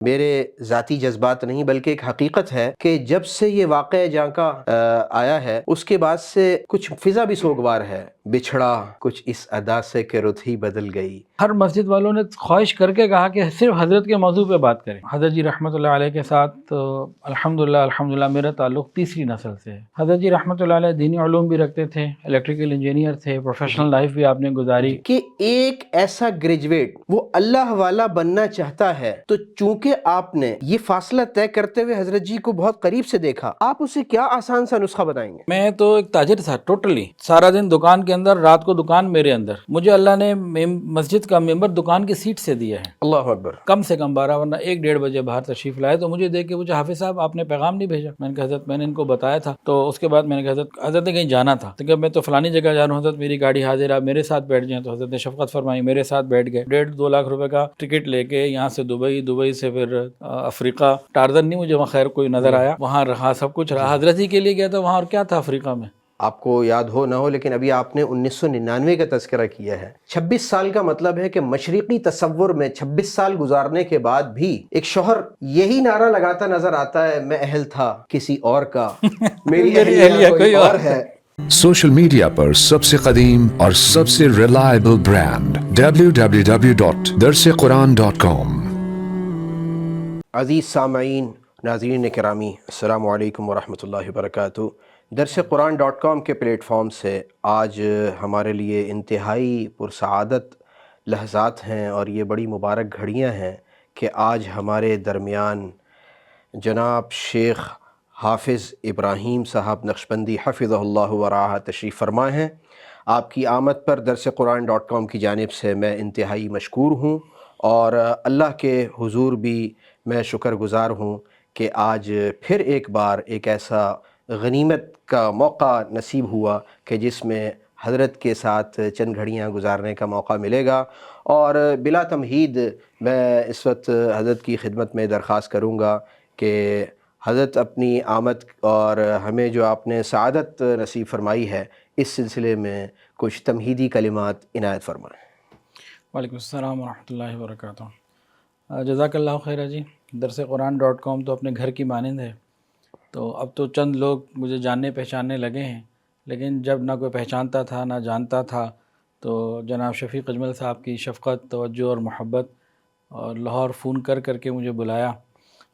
میرے ذاتی جذبات نہیں بلکہ ایک حقیقت ہے کہ جب سے یہ واقعہ جہاں کا آیا ہے اس کے بعد سے کچھ فضا بھی سوگوار ہے، بچھڑا کچھ اس ادا سے کہ رت ہی بدل گئی۔ ہر مسجد والوں نے خواہش کر کے کہا کہ صرف حضرت کے موضوع پہ بات کریں۔ حضرت جی رحمۃ اللہ علیہ کے ساتھ الحمدللہ میرا تعلق تیسری نسل سے ہے۔ حضرت جی رحمۃ اللہ علیہ دینی علوم بھی رکھتے تھے، الیکٹریکل انجینئر تھے، پروفیشنل لائف بھی آپ نے گزاری۔ کہ ایک ایسا گریجویٹ وہ اللہ والا بننا چاہتا ہے تو چونکہ آپ نے یہ فاصلہ طے کرتے ہوئے حضرت جی کو بہت قریب سے دیکھا، آپ اسے کیا آسان سا نسخہ بتائیں گے؟ میں تو ایک تاجر تھا ٹوٹلی، سارا دن دکان کے اندر، رات کو دکان میرے اندر۔ مجھے اللہ نے مسجد کا ممبر دکان کی سیٹ سے دیا ہے، اللہ اکبر۔ کم سے کم 12 ورنہ 1-1:30 بجے باہر تشریف لائے تو مجھے دیکھ کے پوچھا حافظ صاحب آپ نے پیغام نہیں بھیجا؟ میں نے کہا حضرت میں نے ان کو بتایا تھا، تو اس کے بعد میں نے کہا حضرت نے کہیں جانا تھا تو کہ میں تو فلانی جگہ جا رہا ہوں حضرت، میری گاڑی حاضر ہے میرے ساتھ بیٹھ جائیں، تو حضرت نے شفقت فرمائی، میرے ساتھ بیٹھ گئے۔ 1.5-2 لاکھ روپے کا ٹکٹ لے کے یہاں سے دبئی سے پھر افریقہ، ٹارزن نہیں مجھے وہاں خیر کوئی نظر آیا، وہاں رہا، سب کچھ رہا، حضرت ہی کے لیے گیا تھا وہاں، اور کیا تھا افریقہ میں؟ آپ کو یاد ہو نہ ہو لیکن ابھی آپ نے 1999 کا تذکرہ کیا ہے۔ 26 سال کا مطلب ہے کہ مشرقی تصور میں 26 سال گزارنے کے بعد بھی ایک شوہر یہی نعرہ لگاتا نظر آتا ہے، میں اہل تھا کسی اور کا، میری اہلیہ کوئی اور ہے۔ سوشل میڈیا پر سب سے قدیم اور سب سے ریلائبل برانڈ www.darsequran.com۔ عزیز سامعین، ناظرین کرامی، السلام علیکم ورحمۃ اللہ وبرکاتہ۔ درسقرآن.com کے پلیٹ فارم سے آج ہمارے لیے انتہائی پرسعادت لحظات ہیں اور یہ بڑی مبارک گھڑیاں ہیں کہ آج ہمارے درمیان جناب شیخ حافظ ابراہیم صاحب نقشبندی حفظہ اللہ ورعاہ تشریف فرما ہیں۔ آپ کی آمد پر درسقرآن.com کی جانب سے میں انتہائی مشکور ہوں اور اللہ کے حضور بھی میں شکر گزار ہوں کہ آج پھر ایک بار ایک ایسا غنیمت کا موقع نصیب ہوا کہ جس میں حضرت کے ساتھ چند گھڑیاں گزارنے کا موقع ملے گا، اور بلا تمہید میں اس وقت حضرت کی خدمت میں درخواست کروں گا کہ حضرت اپنی آمد اور ہمیں جو آپ نے سعادت نصیب فرمائی ہے اس سلسلے میں کچھ تمہیدی کلمات عنایت فرمائیں۔ وعلیکم السلام ورحمۃ اللہ وبرکاتہ۔ جزاک اللہ خیر جی۔ درسقرآن.com تو اپنے گھر کی مانند ہے، تو اب تو چند لوگ مجھے جاننے پہچاننے لگے ہیں، لیکن جب نہ کوئی پہچانتا تھا نہ جانتا تھا تو جناب شفیق اجمل صاحب کی شفقت، توجہ اور محبت، اور لاہور فون کر کے مجھے بلایا،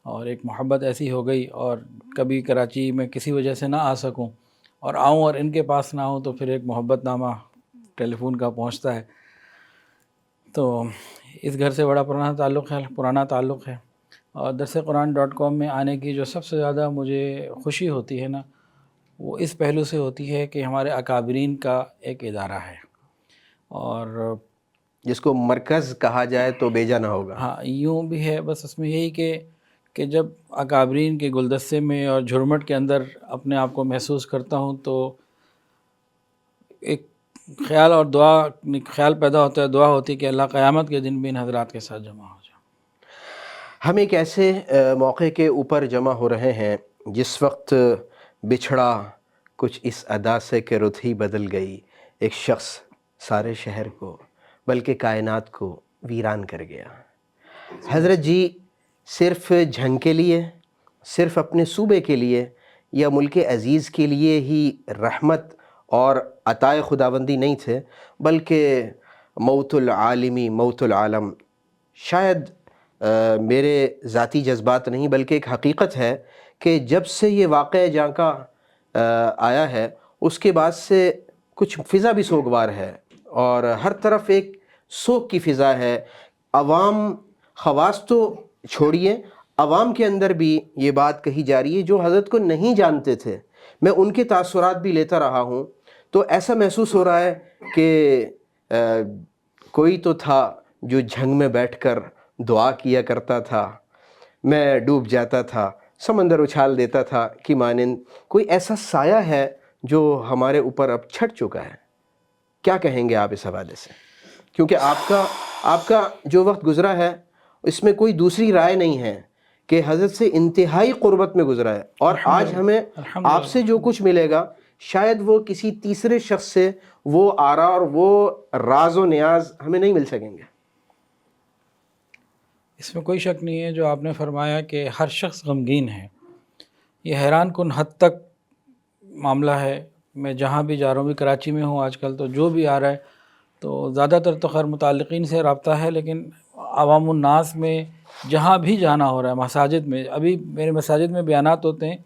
اور ایک محبت ایسی ہو گئی، اور کبھی کراچی میں کسی وجہ سے نہ آ سکوں اور آؤں اور ان کے پاس نہ ہوں تو پھر ایک محبت نامہ ٹیلی فون کا پہنچتا ہے۔ تو اس گھر سے بڑا پرانا تعلق ہے، اور درسقرآن.com میں آنے کی جو سب سے زیادہ مجھے خوشی ہوتی ہے نا، وہ اس پہلو سے ہوتی ہے کہ ہمارے اکابرین کا ایک ادارہ ہے، اور جس کو مرکز کہا جائے تو بیجا نہ ہوگا۔ ہاں یوں بھی ہے، بس اس میں یہی کہ جب اکابرین کے گلدستے میں اور جھرمٹ کے اندر اپنے آپ کو محسوس کرتا ہوں تو ایک خیال پیدا ہوتا ہے، دعا ہوتی ہے کہ اللہ قیامت کے دن بھی ان حضرات کے ساتھ جمع ہو جائے۔ ہم ایک ایسے موقع کے اوپر جمع ہو رہے ہیں جس وقت بچھڑا کچھ اس ادا سے کہ رت ہی بدل گئی، ایک شخص سارے شہر کو بلکہ کائنات کو ویران کر گیا۔ حضرت جی صرف جھنگ کے لیے، صرف اپنے صوبے کے لیے یا ملک عزیز کے لیے ہی رحمت اور عطائے خداوندی نہیں تھے، بلکہ موت العالمی موت العالم، شاید میرے ذاتی جذبات نہیں بلکہ ایک حقیقت ہے کہ جب سے یہ واقعہ جہاں کا آیا ہے اس کے بعد سے کچھ فضا بھی سوگوار ہے اور ہر طرف ایک سوگ کی فضا ہے۔ عوام، خواص تو چھوڑیے، عوام کے اندر بھی یہ بات کہی جا رہی ہے جو حضرت کو نہیں جانتے تھے، میں ان کے تاثرات بھی لیتا رہا ہوں، تو ایسا محسوس ہو رہا ہے کہ کوئی تو تھا جو جھنگ میں بیٹھ کر دعا کیا کرتا تھا، میں ڈوب جاتا تھا، سمندر اچھال دیتا تھا کہ مانند کوئی ایسا سایہ ہے جو ہمارے اوپر اب چھٹ چکا ہے۔ کیا کہیں گے آپ اس حوالے سے؟ کیونکہ آپ کا جو وقت گزرا ہے اس میں کوئی دوسری رائے نہیں ہے کہ حضرت سے انتہائی قربت میں گزرا ہے، اور آج ہمیں آپ سے جو کچھ ملے گا شاید وہ کسی تیسرے شخص سے وہ آرا اور وہ راز و نیاز ہمیں نہیں مل سکیں گے۔ اس میں کوئی شک نہیں ہے جو آپ نے فرمایا کہ ہر شخص غمگین ہے، یہ حیران کن حد تک معاملہ ہے۔ میں جہاں بھی جا رہا ہوں، بھی کراچی میں ہوں آج کل، تو جو بھی آ رہا ہے تو زیادہ تر تو خیر متعلقین سے رابطہ ہے، لیکن عوام الناس میں جہاں بھی جانا ہو رہا ہے، مساجد میں، ابھی میرے مساجد میں بیانات ہوتے ہیں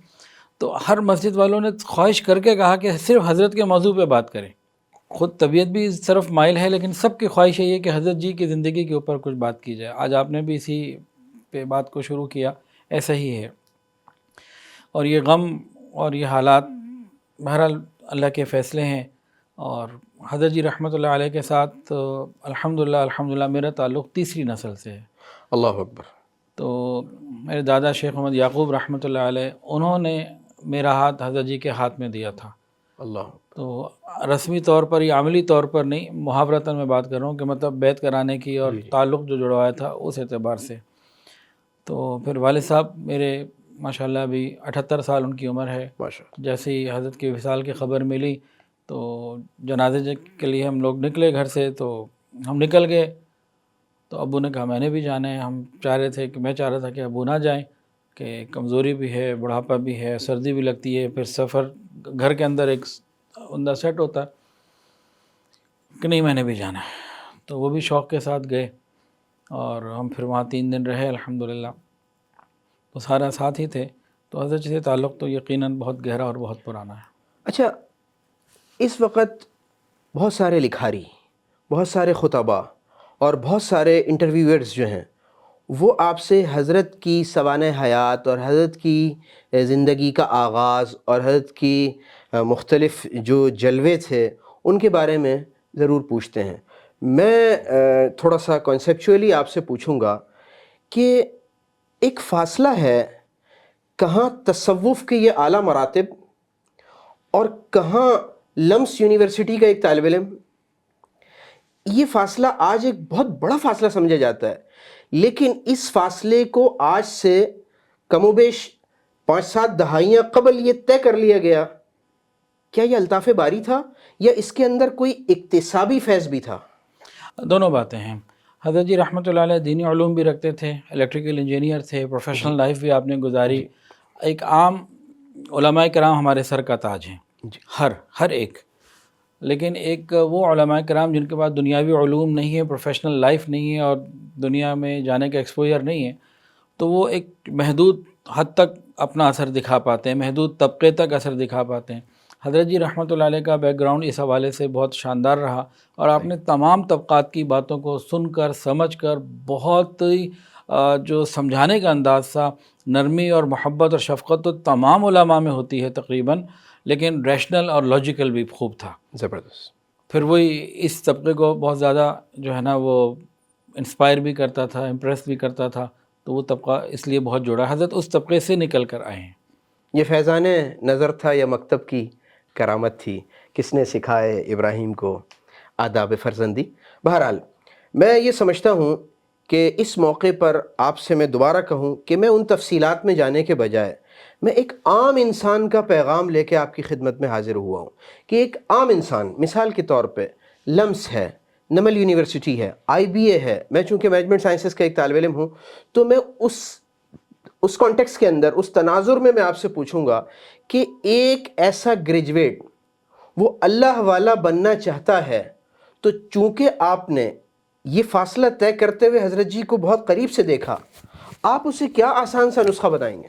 تو ہر مسجد والوں نے خواہش کر کے کہا کہ صرف حضرت کے موضوع پہ بات کریں۔ خود طبیعت بھی اس طرف مائل ہے، لیکن سب کی خواہش یہ ہے کہ حضرت جی کی زندگی کے اوپر کچھ بات کی جائے۔ آج آپ نے بھی اسی پہ بات کو شروع کیا، ایسا ہی ہے۔ اور یہ غم اور یہ حالات بہرحال اللہ کے فیصلے ہیں، اور حضرت جی رحمۃ اللہ علیہ کے ساتھ الحمدللہ میرا تعلق تیسری نسل سے ہے۔ اللہ اکبر۔ تو میرے دادا شیخ محمد یعقوب رحمۃ اللہ علیہ، انہوں نے میرا ہاتھ حضرت جی کے ہاتھ میں دیا تھا۔ اللہ تو رسمی طور پر یا عملی طور پر نہیں، محاورتاً میں بات کر رہا ہوں کہ مطلب بیعت کرانے کی اور تعلق جو جڑوایا تھا اس اعتبار سے۔ تو پھر والد صاحب میرے ماشاءاللہ ابھی 78 سال ان کی عمر ہے۔ ماشاءاللہ۔ جیسے ہی حضرت کے وصال کی خبر ملی تو جنازے کے لیے ہم لوگ نکلے گھر سے، تو ہم نکل گئے تو ابو نے کہا میں نے بھی جانا ہے۔ ہم چاہ رہے تھے کہ میں چاہ رہا تھا کہ ابو نہ جائیں، کہ کمزوری بھی ہے، بڑھاپا بھی ہے، سردی بھی لگتی ہے، پھر سفر گھر کے اندر ایک بندہ سیٹ ہوتا ہے کہ نہیں میں نے بھی جانا ہے۔ تو وہ بھی شوق کے ساتھ گئے اور ہم پھر وہاں 3 دن رہے الحمدللہ۔ تو سارا ساتھ ہی تھے، تو حضرت سے تعلق تو یقیناً بہت گہرا اور بہت پرانا ہے۔ اچھا، اس وقت بہت سارے لکھاری، بہت سارے خطباء اور بہت انٹرویوئرز انٹرویورز جو ہیں وہ آپ سے حضرت کی سوانح حیات اور حضرت کی زندگی کا آغاز اور حضرت کی مختلف جو جلوے تھے ان کے بارے میں ضرور پوچھتے ہیں۔ میں تھوڑا سا کنسیپچولی آپ سے پوچھوں گا کہ ایک فاصلہ ہے کہاں تصوف کے یہ اعلیٰ مراتب اور کہاں لمس یونیورسٹی کا ایک طالب علم۔ یہ فاصلہ آج ایک بہت بڑا فاصلہ سمجھا جاتا ہے، لیکن اس فاصلے کو آج سے کم و بیش 5-7 دہائیاں قبل یہ طے کر لیا گیا۔ کیا یہ الطاف باری تھا یا اس کے اندر کوئی اکتسابی فیض بھی تھا؟ دونوں باتیں ہیں۔ حضرت جی رحمۃ اللہ علیہ دینی علوم بھی رکھتے تھے، الیکٹریکل انجینئر تھے، پروفیشنل لائف بھی آپ نے گزاری۔ ایک عام علماء کرام ہمارے سر کا تاج ہیں، ہر ایک، لیکن ایک وہ علماء کرام جن کے پاس دنیاوی علوم نہیں ہے، پروفیشنل لائف نہیں ہے اور دنیا میں جانے کا ایکسپوجر نہیں ہے، تو وہ ایک محدود حد تک اپنا اثر دکھا پاتے ہیں، محدود طبقے تک اثر دکھا پاتے ہیں۔ حضرت جی رحمۃ اللہ علیہ کا بیک گراؤنڈ اس حوالے سے بہت شاندار رہا، اور آپ نے تمام طبقات کی باتوں کو سن کر سمجھ کر بہت جو سمجھانے کا انداز تھا، نرمی اور محبت اور شفقت تو تمام علماء میں ہوتی ہے تقریباً، لیکن ریشنل اور لاجیکل بھی خوب تھا۔ زبردست۔ پھر وہی اس طبقے کو بہت زیادہ جو ہے نا وہ انسپائر بھی کرتا تھا، امپریس بھی کرتا تھا، تو وہ طبقہ اس لیے بہت جوڑا۔ حضرت اس طبقے سے نکل کر آئے ہیں۔ یہ فیضان نظر تھا یا مکتب کی کرامت تھی؟ کس نے سکھائے ابراہیم کو آداب فرزندی؟ بہرحال میں یہ سمجھتا ہوں کہ اس موقع پر آپ سے میں دوبارہ کہوں کہ میں ان تفصیلات میں جانے کے بجائے میں ایک عام انسان کا پیغام لے کے آپ کی خدمت میں حاضر ہوا ہوں کہ ایک عام انسان، مثال کے طور پہ لمس ہے، نمل یونیورسٹی ہے، IBA ہے، میں چونکہ مینجمنٹ سائنسز کا ایک طالب علم ہوں، تو میں اس کانٹیکس کے اندر، اس تناظر میں آپ سے پوچھوں گا کہ ایک ایسا گریجویٹ وہ اللہ والا بننا چاہتا ہے، تو چونکہ آپ نے یہ فاصلہ طے کرتے ہوئے حضرت جی کو بہت قریب سے دیکھا، آپ اسے کیا آسان سا نسخہ بتائیں گے؟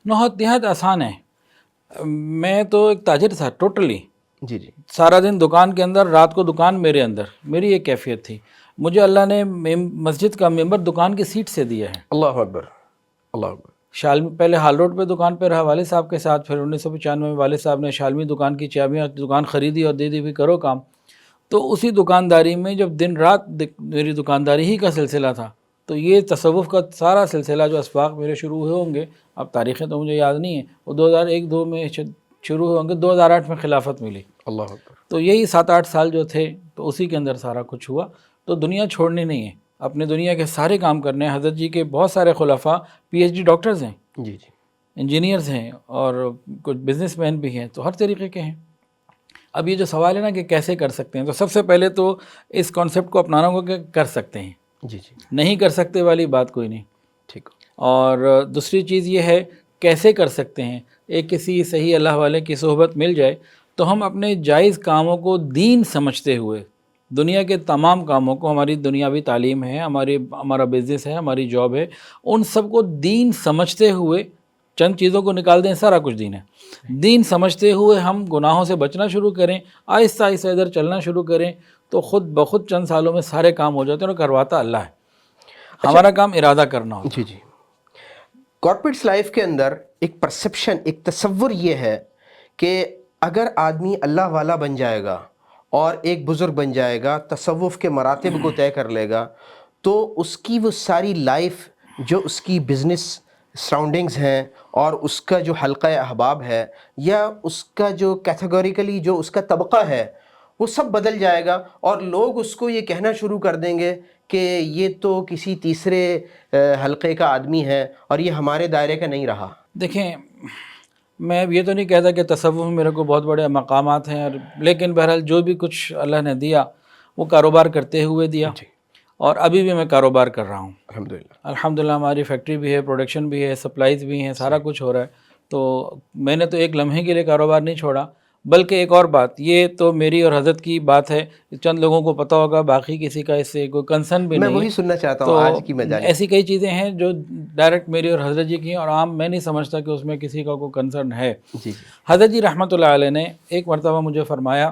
نہایت آسان ہے۔ میں تو ایک تاجر تھا ٹوٹلی، جی سارا دن دکان کے اندر، رات کو دکان میرے اندر، میری ایک کیفیت تھی۔ مجھے اللہ نے مسجد کا ممبر دکان کی سیٹ سے دیا ہے۔ اللہ اکبر، اللہ اکبر۔ شالمی پہلے ہال روڈ پہ دکان پہ رہا والد صاحب کے ساتھ، پھر 1995 میں والد صاحب نے شالمی دکان کی چابیاں، دکان خریدی اور دے دی بھی کرو کام۔ تو اسی دکانداری میں جب دن رات میری دکانداری ہی کا سلسلہ تھا، تو یہ تصوف کا سارا سلسلہ جو اسباق میرے شروع ہوئے ہوں گے، اب تاریخیں تو مجھے یاد نہیں ہیں، وہ 2001-2 میں شروع ہوئے ہوں گے، 2008 میں خلافت ملی۔ اللہ اکبر۔ تو یہی 7-8 سال جو تھے تو اسی کے اندر سارا کچھ ہوا۔ تو دنیا چھوڑنی نہیں ہے، اپنے دنیا کے سارے کام کرنے ہیں۔ حضرت جی کے بہت سارے خلفاء PhD ڈاکٹرز ہیں، جی انجینئرز ہیں، اور کچھ بزنس مین بھی ہیں، تو ہر طریقے کے ہیں۔ اب یہ جو سوال ہے نا کہ کیسے کر سکتے ہیں، تو سب سے پہلے تو اس کانسیپٹ کو اپنانا ہوگا کہ کر سکتے ہیں۔ جی جی نہیں کر سکتے والی بات کوئی نہیں. ٹھیک. اور دوسری چیز یہ ہے کیسے کر سکتے ہیں. ایک کسی صحیح اللہ والے کی صحبت مل جائے تو ہم اپنے جائز کاموں کو دین سمجھتے ہوئے دنیا کے تمام کاموں کو, ہماری دنیاوی تعلیم ہے, ہمارا بزنس ہے, ہماری جاب ہے, ان سب کو دین سمجھتے ہوئے, چند چیزوں کو نکال دیں سارا کچھ دین ہے, دین سمجھتے ہوئے ہم گناہوں سے بچنا شروع کریں, آہستہ آہستہ ادھر چلنا شروع کریں تو خود بخود چند سالوں میں سارے کام ہو جاتے ہیں. اور کرواتا اللہ ہے, ہمارا کام ارادہ کرنا ہوتا ہے. جی جی. کارپوریٹس لائف کے اندر ایک پرسیپشن, ایک تصور یہ ہے کہ اگر آدمی اللہ والا بن جائے گا اور ایک بزرگ بن جائے گا, تصوف کے مراتب کو طے کر لے گا, تو اس کی وہ ساری لائف جو اس کی بزنس سراؤنڈنگز ہیں اور اس کا جو حلقہ احباب ہے یا اس کا جو کیٹیگوریکلی جو اس کا طبقہ ہے وہ سب بدل جائے گا, اور لوگ اس کو یہ کہنا شروع کر دیں گے کہ یہ تو کسی تیسرے حلقے کا آدمی ہے اور یہ ہمارے دائرے کا نہیں رہا. دیکھیں میں یہ تو نہیں کہتا کہ تصوف میں میرے کو بہت بڑے مقامات ہیں, لیکن بہرحال جو بھی کچھ اللہ نے دیا وہ کاروبار کرتے ہوئے دیا, اور ابھی بھی میں کاروبار کر رہا ہوں الحمدللہ. ہماری فیکٹری بھی ہے, پروڈکشن بھی ہے, سپلائز بھی ہیں, سارا کچھ ہو رہا ہے. تو میں نے تو ایک لمحے کے لیے کاروبار نہیں چھوڑا. بلکہ ایک اور بات, یہ تو میری اور حضرت کی بات ہے, چند لوگوں کو پتہ ہوگا, باقی کسی کا اس سے کوئی کنسرن بھی نہیں. میں وہی سننا چاہتا ہوں تو آج کی مجالس. ایسی کئی چیزیں ہیں جو ڈائریکٹ میری اور حضرت جی کی ہیں, اور عام میں نہیں سمجھتا کہ اس میں کسی کا کوئی کنسرن ہے. جی حضرت جی رحمۃ اللہ علیہ نے ایک مرتبہ مجھے فرمایا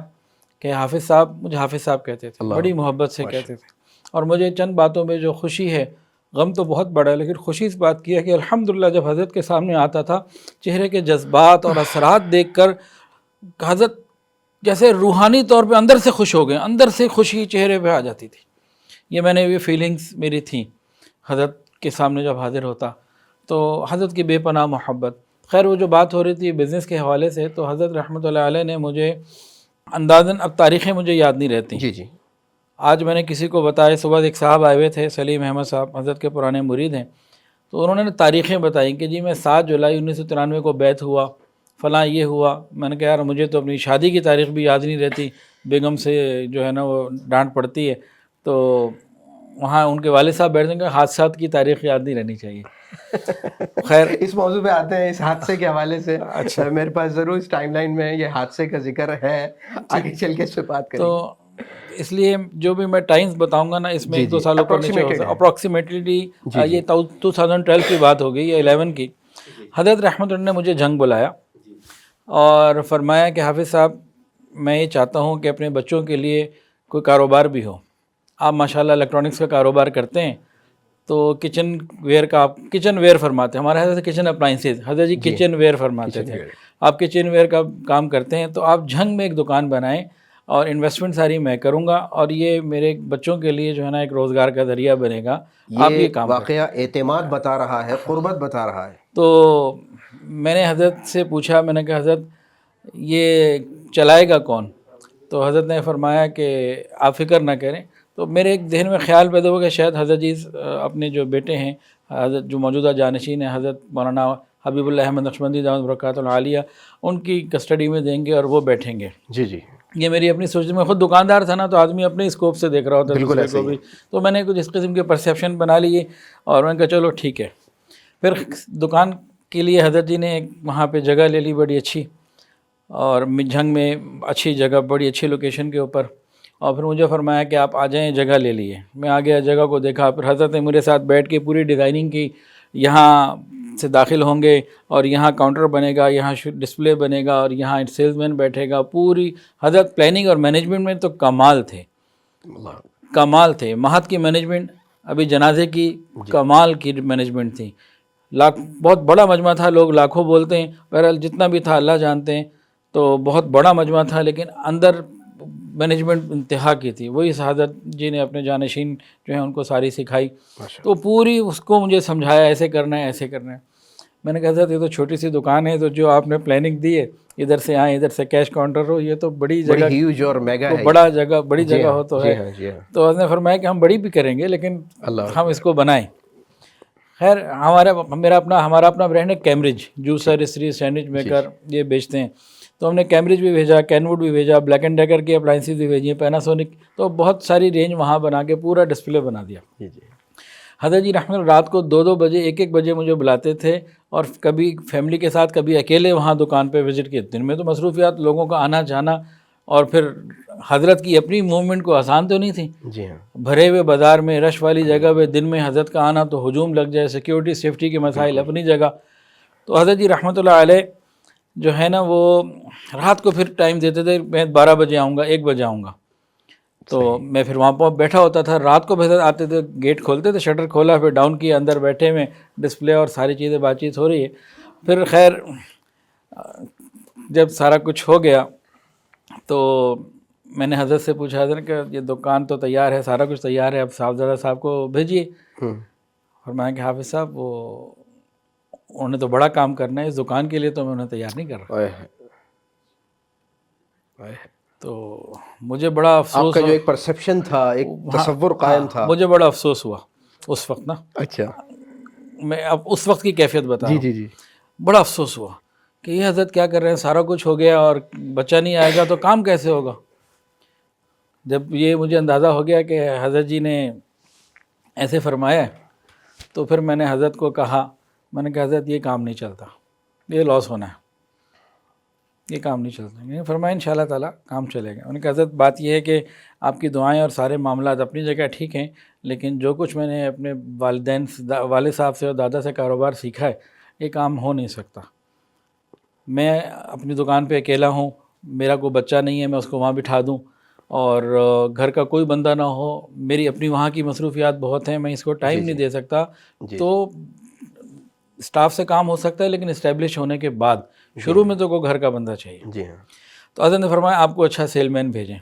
کہ حافظ صاحب, مجھے حافظ صاحب کہتے تھے, بڑی محبت سے کہتے تھے, اور مجھے چند باتوں میں جو خوشی ہے, غم تو بہت بڑا ہے لیکن خوشی اس بات کی ہے کہ الحمدللہ جب حضرت کے سامنے آتا تھا, چہرے کے جذبات اور اثرات دیکھ کر حضرت جیسے روحانی طور پہ اندر سے خوش ہو گئے, اندر سے خوشی چہرے پہ آ جاتی تھی. یہ میں نے یہ فیلنگز میری تھیں حضرت کے سامنے جب حاضر ہوتا. تو حضرت کی بے پناہ محبت. خیر وہ جو بات ہو رہی تھی بزنس کے حوالے سے, تو حضرت رحمۃ اللہ علیہ نے مجھے اندازاً, اب تاریخیں مجھے یاد نہیں رہتی. جی جی. آج میں نے کسی کو بتایا, صبح ایک صاحب آئے ہوئے تھے, سلیم احمد صاحب, حضرت کے پرانے مرید ہیں, تو انہوں نے تاریخیں بتائیں کہ جی میں 7 جولائی 1993 کو بیعت ہوا, فلاں یہ ہوا. میں نے کہا یار مجھے تو اپنی شادی کی تاریخ بھی یاد نہیں رہتی, بیگم سے جو ہے نا وہ ڈانٹ پڑتی ہے. تو وہاں ان کے والد صاحب بیٹھنے کا حادثات کی تاریخ یاد نہیں رہنی چاہیے. خیر اس موضوع پہ آتے ہیں, اس حادثے کے حوالے سے. اچھا, میرے پاس ضرور اس ٹائم لائن میں یہ حادثے کا ذکر ہے, آگے چل کے اس پہ بات کریں. تو اس لیے جو بھی میں ٹائمز بتاؤں گا نا, اس میں 1-2 سالوں پر نیچے ہو سکتا, اپروکسیمیٹلی یہ 2012 کی بات ہو گئی یا 11 کی. حضرت رحمۃ اللہ نے مجھے جھنگ بلایا اور فرمایا کہ حافظ صاحب میں یہ چاہتا ہوں کہ اپنے بچوں کے لیے کوئی کاروبار بھی ہو. آپ ماشاءاللہ الیکٹرانکس کا کاروبار کرتے ہیں, تو کچن ویئر کا آپ کچن ویئر فرماتے ہیں, ہمارے حضرت کچن اپلائنسز, حضرت جی کچن ویئر فرماتے تھے, آپ کچن ویئر کا کام کرتے ہیں, تو آپ جھنگ میں ایک دکان بنائیں اور انویسٹمنٹ ساری میں کروں گا, اور یہ میرے بچوں کے لیے جو ہے نا ایک روزگار کا ذریعہ بنے گا. آپ یہ کام واقعہ اعتماد بتا رہا ہے, قربت بتا رہا ہے. تو میں نے حضرت سے پوچھا, میں نے کہا حضرت یہ چلائے گا کون؟ تو حضرت نے فرمایا کہ آپ فکر نہ کریں. تو میرے ایک ذہن میں خیال پیدا ہوا کہ شاید حضرت جی اپنے جو بیٹے ہیں, حضرت جو موجودہ جانشین ہیں حضرت مولانا حبیب اللہ احمد نقشبندی دامت برکاتہ العالیہ, ان کی کسٹڈی میں دیں گے اور وہ بیٹھیں گے. جی جی. یہ میری اپنی سوچ, میں خود دکاندار تھا نا, تو آدمی اپنے اسکوپ سے دیکھ رہا ہوتا ہے دوسرے کو بھی. تو میں نے کچھ اس قسم کے پرسیپشن بنا لیے اور میں نے کہا چلو ٹھیک ہے. پھر دکان کے لیے حضرت جی نے ایک وہاں پہ جگہ لے لی بڑی اچھی, اور جھنگ میں اچھی جگہ, بڑی اچھی لوکیشن کے اوپر, اور پھر مجھے فرمایا کہ آپ آ جائیں, جگہ لے لیے. میں آ گیا, جگہ کو دیکھا, پھر حضرت نے میرے ساتھ بیٹھ کے پوری ڈیزائننگ کی, یہاں سے داخل ہوں گے اور یہاں کاؤنٹر بنے گا, یہاں ڈسپلے بنے گا, اور یہاں سیلز مین بیٹھے گا. پوری حضرت پلاننگ اور مینجمنٹ میں تو کمال تھے, کمال تھے. مہد کی مینجمنٹ, ابھی جنازے کی کمال کی مینجمنٹ تھی. بہت بڑا مجمع تھا, لوگ لاکھوں بولتے ہیں, بہرحال جتنا بھی تھا اللہ جانتے ہیں. تو بہت بڑا مجمع تھا, لیکن اندر مینجمنٹ انتہا کی تھی. وہی حضرت جی نے اپنے جانشین جو ہیں ان کو ساری سکھائی. تو پوری اس کو مجھے سمجھایا, ایسے کرنا ہے, ایسے کرنا ہے. میں نے کہا حضرت یہ تو چھوٹی سی دکان ہے, تو جو آپ نے پلاننگ دی ہے, ادھر سے آئیں, ادھر سے کیش کاؤنٹر ہو, یہ تو بڑی جگہ, ہیوج اور میگا ہے, بڑا جگہ, بڑی جگہ ہو تو ہے. تو اس نے فرمایا کہ ہم بڑی بھی کریں گے, لیکن ہم اس کو بنائیں. خیر ہمارا اپنا برانڈ ہے کیمبرج, جوسر, استری, سینڈوچ میکر, یہ بیچتے ہیں. تو ہم نے کیمبرج بھی بھیجا, کینوڈ بھی بھیجا, بلیک اینڈ ڈیکر کی اپلائنسز بھی بھیجی ہیں, پیناسونک, تو بہت ساری رینج وہاں بنا کے پورا ڈسپلے بنا دیا. جی جی حضرت جی رحمۃ اللہ رات کو 2-2 بجے 1-1 بجے مجھے بلاتے تھے, اور کبھی فیملی کے ساتھ کبھی اکیلے وہاں دکان پہ وزٹ کیے. دن میں تو مصروفیات, لوگوں کا آنا جانا, اور پھر حضرت کی اپنی موومنٹ کو آسان تو نہیں تھی. جی ہاں بھرے ہوئے بازار میں, رش والی جگہ پہ دن میں حضرت کا آنا تو ہجوم لگ جائے, سیکیورٹی سیفٹی کے مسائل اپنی جگہ. تو حضرت جی رحمۃ اللہ علیہ جو ہے نا وہ رات کو پھر ٹائم دیتے تھے, میں 12 بجے آؤں گا, 1 بجے آؤں گا. تو میں پھر وہاں پر بیٹھا ہوتا تھا. رات کو بہتر آتے تھے, گیٹ کھولتے تھے, شٹر کھولا, پھر ڈاؤن کیا, اندر بیٹھے میں ڈسپلے اور ساری چیزیں بات چیت ہو رہی ہے. پھر خیر جب سارا کچھ ہو گیا تو میں نے حضرت سے پوچھا حضرت کہ یہ دکان تو تیار ہے, سارا کچھ تیار ہے, اب صاحبزادہ صاحب کو بھیجیے. اور میں کہ حافظ صاحب وہ انہوں نے تو بڑا کام کرنا ہے, اس دکان کے لیے تو میں انہیں تیار نہیں کر رہا. تو مجھے بڑا آپ افسوس کا جو ایک پرسیپشن تھا, ایک تصور قائم تھا. مجھے بڑا افسوس ہوا اس وقت نا. اچھا میں اب اس وقت کی کیفیت بتا رہا ہوں. جی جی بڑا افسوس ہوا کہ یہ حضرت کیا کر رہے ہیں, سارا کچھ ہو گیا اور بچہ نہیں آئے گا تو کام کیسے ہوگا. جب یہ مجھے اندازہ ہو گیا کہ حضرت جی نے ایسے فرمایا تو پھر میں نے حضرت کو کہا, میں نے کہا حضرت یہ کام نہیں چلتا, یہ لاس ہونا ہے, یہ کام نہیں چلتا. میں نے فرمایا ان شاء اللہ تعالیٰ کام چلے گا. انہوں نے کہا حضرت بات یہ ہے کہ آپ کی دعائیں اور سارے معاملات اپنی جگہ ٹھیک ہیں, لیکن جو کچھ میں نے اپنے والدین والد صاحب سے اور دادا سے کاروبار سیکھا ہے یہ کام ہو نہیں سکتا. میں اپنی دکان پہ اکیلا ہوں, میرا کوئی بچہ نہیں ہے میں اس کو وہاں بٹھا دوں, اور گھر کا کوئی بندہ نہ ہو, میری اپنی وہاں کی مصروفیات بہت ہیں, میں اس کو ٹائم نہیں دے سکتا. تو اسٹاف سے کام ہو سکتا ہے لیکن اسٹیبلش ہونے کے بعد شروع میں تو کوئی گھر کا بندہ چاہیے. جی ہاں. تو حضرت نے فرمایا آپ کو اچھا سیل مین بھیجیں.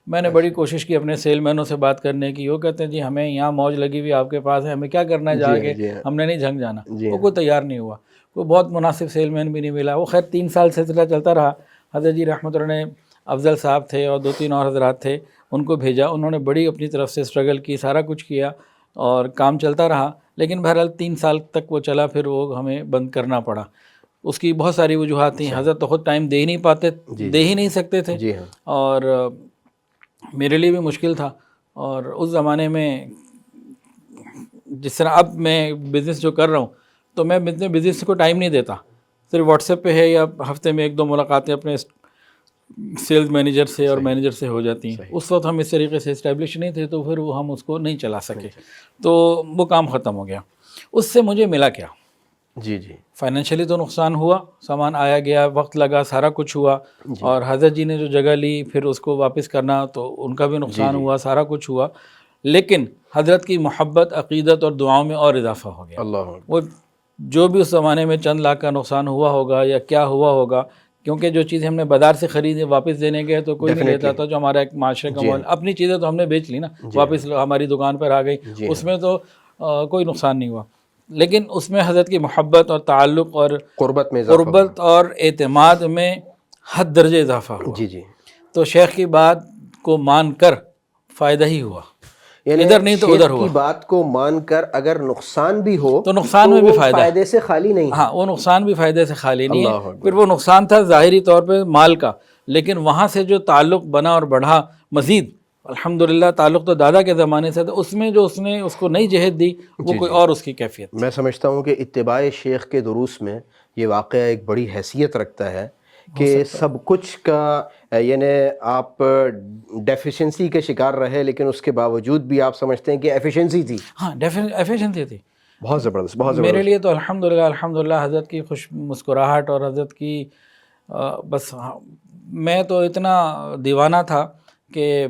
میں نے بڑی کوشش کی اپنے سیل مینوں سے بات کرنے کی. وہ کہتے ہیں جی ہمیں یہاں موج لگی ہوئی آپ کے پاس ہے, ہمیں کیا کرنا ہے جا کے, ہم نے نہیں جھنگ جانا. وہ کوئی تیار نہیں ہوا, کوئی بہت مناسب سیل مین بھی نہیں ملا. وہ خیر 3 سال سلسلہ چلتا رہا. حضرت جی رحمۃ اللہ نے افضل صاحب تھے اور 2-3 اور حضرات تھے, ان کو بھیجا. انہوں نے بڑی اپنی طرف سے اسٹرگل کی, سارا کچھ کیا اور کام چلتا رہا. لیکن بہرحال 3 سال تک وہ چلا, پھر وہ ہمیں بند کرنا پڑا. اس کی بہت ساری وجوہات تھیں. حضرت تو خود ٹائم دے ہی نہیں پاتے, دے ہی نہیں سکتے تھے, اور میرے لیے بھی مشکل تھا. اور اس زمانے میں جس طرح اب میں بزنس جو کر رہا ہوں تو میں بزنس کو ٹائم نہیں دیتا, صرف واٹس ایپ پہ ہے یا ہفتے میں 1-2 ملاقاتیں اپنے سیلز مینیجر سے اور مینیجر سے ہو جاتی ہیں. اس وقت ہم اس طریقے سے اسٹیبلش نہیں تھے تو پھر وہ ہم اس کو نہیں چلا سکے, تو وہ کام ختم ہو گیا. اس سے مجھے ملا کیا؟ جی جی فائنینشلی تو نقصان ہوا, سامان آیا گیا, وقت لگا, سارا کچھ ہوا. اور حضرت جی نے جو جگہ لی پھر اس کو واپس کرنا تو ان کا بھی نقصان ہوا, سارا کچھ ہوا. لیکن حضرت کی محبت, عقیدت اور دعاؤں میں اور اضافہ ہو گیا. وہ جو بھی اس زمانے میں چند لاکھ کا نقصان ہوا ہوگا یا کیا ہوا ہوگا, کیونکہ جو چیزیں ہم نے بازار سے خریدی واپس دینے گئے تو کوئی نہیں لیتا تھا. جو ہمارا ایک معاشرے کا ماحول, اپنی چیزیں تو ہم نے بیچ لی نا, واپس ہماری دکان پر آ گئی, اس میں تو کوئی نقصان نہیں ہوا. لیکن اس میں حضرت کی محبت اور تعلق اور قربت اور اعتماد میں حد درجے اضافہ ہوا. جی جی. تو شیخ کی بات کو مان کر فائدہ ہی ہوا, یعنی ادھر نہیں تو ادھر ہوا. کی بات کو مان کر اگر نقصان بھی ہو تو نقصان میں بھی فائدہ, فائدے سے خالی نہیں. ہاں وہ نقصان بھی فائدے سے خالی نہیں ہے. پھر وہ نقصان تھا ظاہری طور پہ مال کا, لیکن وہاں سے جو تعلق بنا اور بڑھا مزید, الحمدللہ تعلق تو دادا کے زمانے سے تھا, اس میں جو اس نے اس کو نئی جہت دی وہ کوئی اور اس کی کیفیت. میں سمجھتا ہوں کہ اتباع شیخ کے دروس میں یہ واقعہ ایک بڑی حیثیت رکھتا ہے کہ سب کچھ کا, یعنی آپ ڈیفیشنسی کے شکار رہے لیکن اس کے باوجود بھی آپ سمجھتے ہیں کہ ایفیشنسی تھی. ہاں ایفیشنسی تھی. بہت زبردست, بہت زبردست. میرے لیے تو الحمدللہ حضرت کی خوش مسکراہٹ اور حضرت کی بس, میں تو اتنا دیوانہ تھا کہ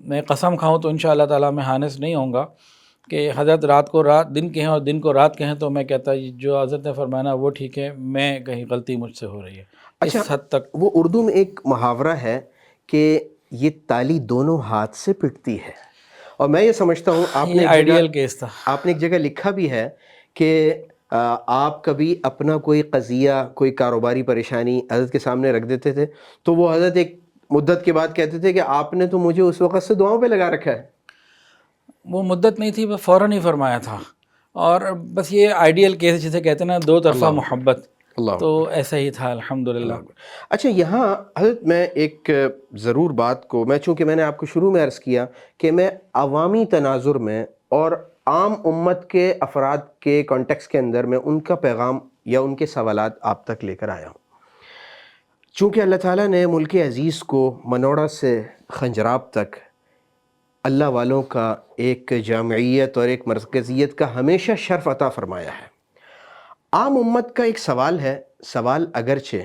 میں قسم کھاؤں تو انشاءاللہ تعالیٰ میں ہانس نہیں ہوں گا کہ حضرت رات کو رات دن کہیں اور دن کو رات کہیں تو میں کہتا جو حضرت نے فرمانا وہ ٹھیک ہے, میں کہیں غلطی مجھ سے ہو رہی ہے. اچھا, اس حد تک وہ اردو میں ایک محاورہ ہے کہ یہ تالی دونوں ہاتھ سے پٹتی ہے, اور میں یہ سمجھتا ہوں آپ نے آئیڈیل کیس تھا. آپ نے ایک جگہ لکھا بھی ہے کہ آپ کبھی اپنا کوئی قضیہ, کوئی کاروباری پریشانی حضرت کے سامنے رکھ دیتے تھے تو وہ حضرت ایک مدت کے بعد کہتے تھے کہ آپ نے تو مجھے اس وقت سے دعاؤں پہ لگا رکھا ہے. وہ مدت نہیں تھی, وہ فوراً ہی فرمایا تھا. اور بس یہ آئیڈیل کیس جسے کہتے ہیں نا, 2 طرفہ محبت. اللہ تو ایسا ہی تھا الحمدللہ۔ اچھا، یہاں حضرت میں ایک ضرور بات کو، میں چونکہ میں نے آپ کو شروع میں عرض کیا کہ میں عوامی تناظر میں اور عام امت کے افراد کے کانٹیکس کے اندر میں ان کا پیغام یا ان کے سوالات آپ تک لے کر آیا ہوں، چونکہ اللہ تعالیٰ نے ملک عزیز کو منوڑا سے خنجراب تک اللہ والوں کا ایک جامعیت اور ایک مرکزیت کا ہمیشہ شرف عطا فرمایا ہے۔ عام امت کا ایک سوال ہے، سوال اگرچہ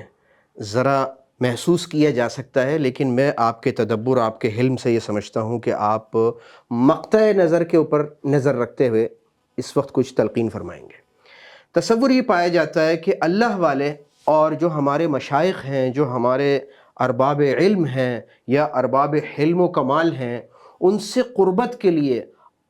ذرا محسوس کیا جا سکتا ہے، لیکن میں آپ کے تدبر، آپ کے حلم سے یہ سمجھتا ہوں کہ آپ مقطع نظر کے اوپر نظر رکھتے ہوئے اس وقت کچھ تلقین فرمائیں گے۔ تصور یہ پایا جاتا ہے کہ اللہ والے اور جو ہمارے مشائخ ہیں، جو ہمارے ارباب علم ہیں یا ارباب حلم و کمال ہیں، ان سے قربت کے لیے